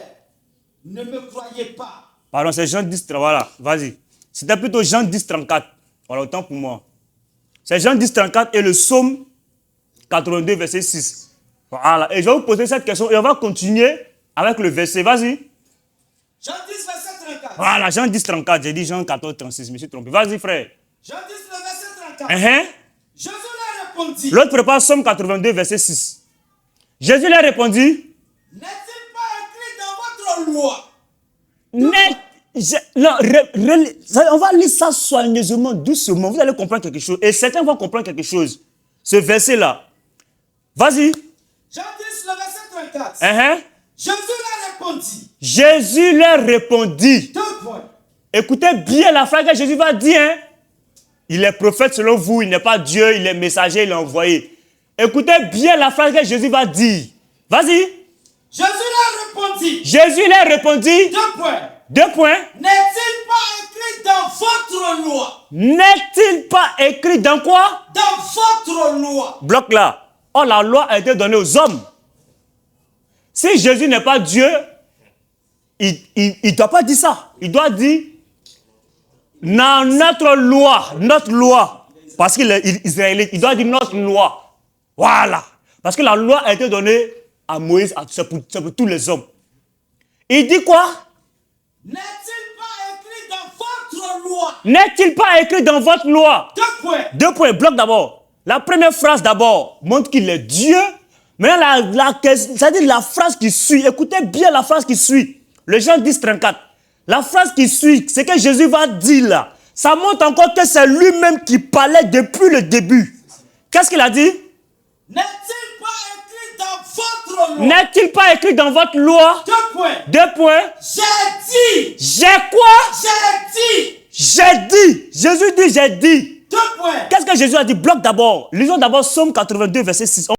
ne me croyez pas. Pardon, c'est Jean 10, voilà, vas-y. C'était plutôt Jean 10, 34. Voilà, autant pour moi. C'est Jean 10, 34 et le psaume 82, verset 6. Voilà, et je vais vous poser cette question et on va continuer avec le verset, vas-y. Jean 10, verset 34. Voilà, Jean 10, 34, j'ai dit Jean 14, 36, je me suis trompé. Vas-y, frère. Jean 10, le verset 34. Jésus leur répondit. L'autre prépare Psaume 82, verset 6. Jésus leur répondit. N'est-il pas écrit dans votre loi? On va lire ça soigneusement, doucement. Vous allez comprendre quelque chose. Et certains vont comprendre quelque chose. Ce verset-là. Vas-y. Jean 10, le verset 34. Jésus leur répondit. Jésus leur répondit. 2 points. Écoutez bien la phrase que Jésus va dire. Il est prophète selon vous, il n'est pas Dieu, il est messager, il est envoyé. Écoutez bien la phrase que Jésus va dire. Vas-y. Jésus leur répondit. Jésus leur répondit. 2 points. 2 points. N'est-il pas écrit dans votre loi? N'est-il pas écrit dans quoi? Dans votre loi. Bloc là. Oh, la loi a été donnée aux hommes. Si Jésus n'est pas Dieu, il ne doit pas dire ça. Il doit dire, dans notre loi, parce qu'il est israélite, il doit dire notre loi. Voilà. Parce que la loi a été donnée à Moïse, c'est pour tous les hommes. Il dit quoi? N'est-il pas écrit dans votre loi? N'est-il pas écrit dans votre loi? 2 points. 2 points, bloc d'abord. La première phrase d'abord montre qu'il est Dieu. Maintenant, c'est-à-dire la phrase qui suit. Écoutez bien la phrase qui suit. Le Jean 10, 34. La phrase qui suit, c'est que Jésus va dire là. Ça montre encore que c'est lui-même qui parlait depuis le début. Qu'est-ce qu'il a dit? N'est-il pas écrit dans votre loi? N'est-il pas écrit dans votre loi? 2 points. 2 points. J'ai dit. J'ai quoi? J'ai dit. J'ai dit. Jésus dit j'ai dit. 2 points. Qu'est-ce que Jésus a dit? Bloc d'abord. Lisons d'abord Psaume 82, verset 6.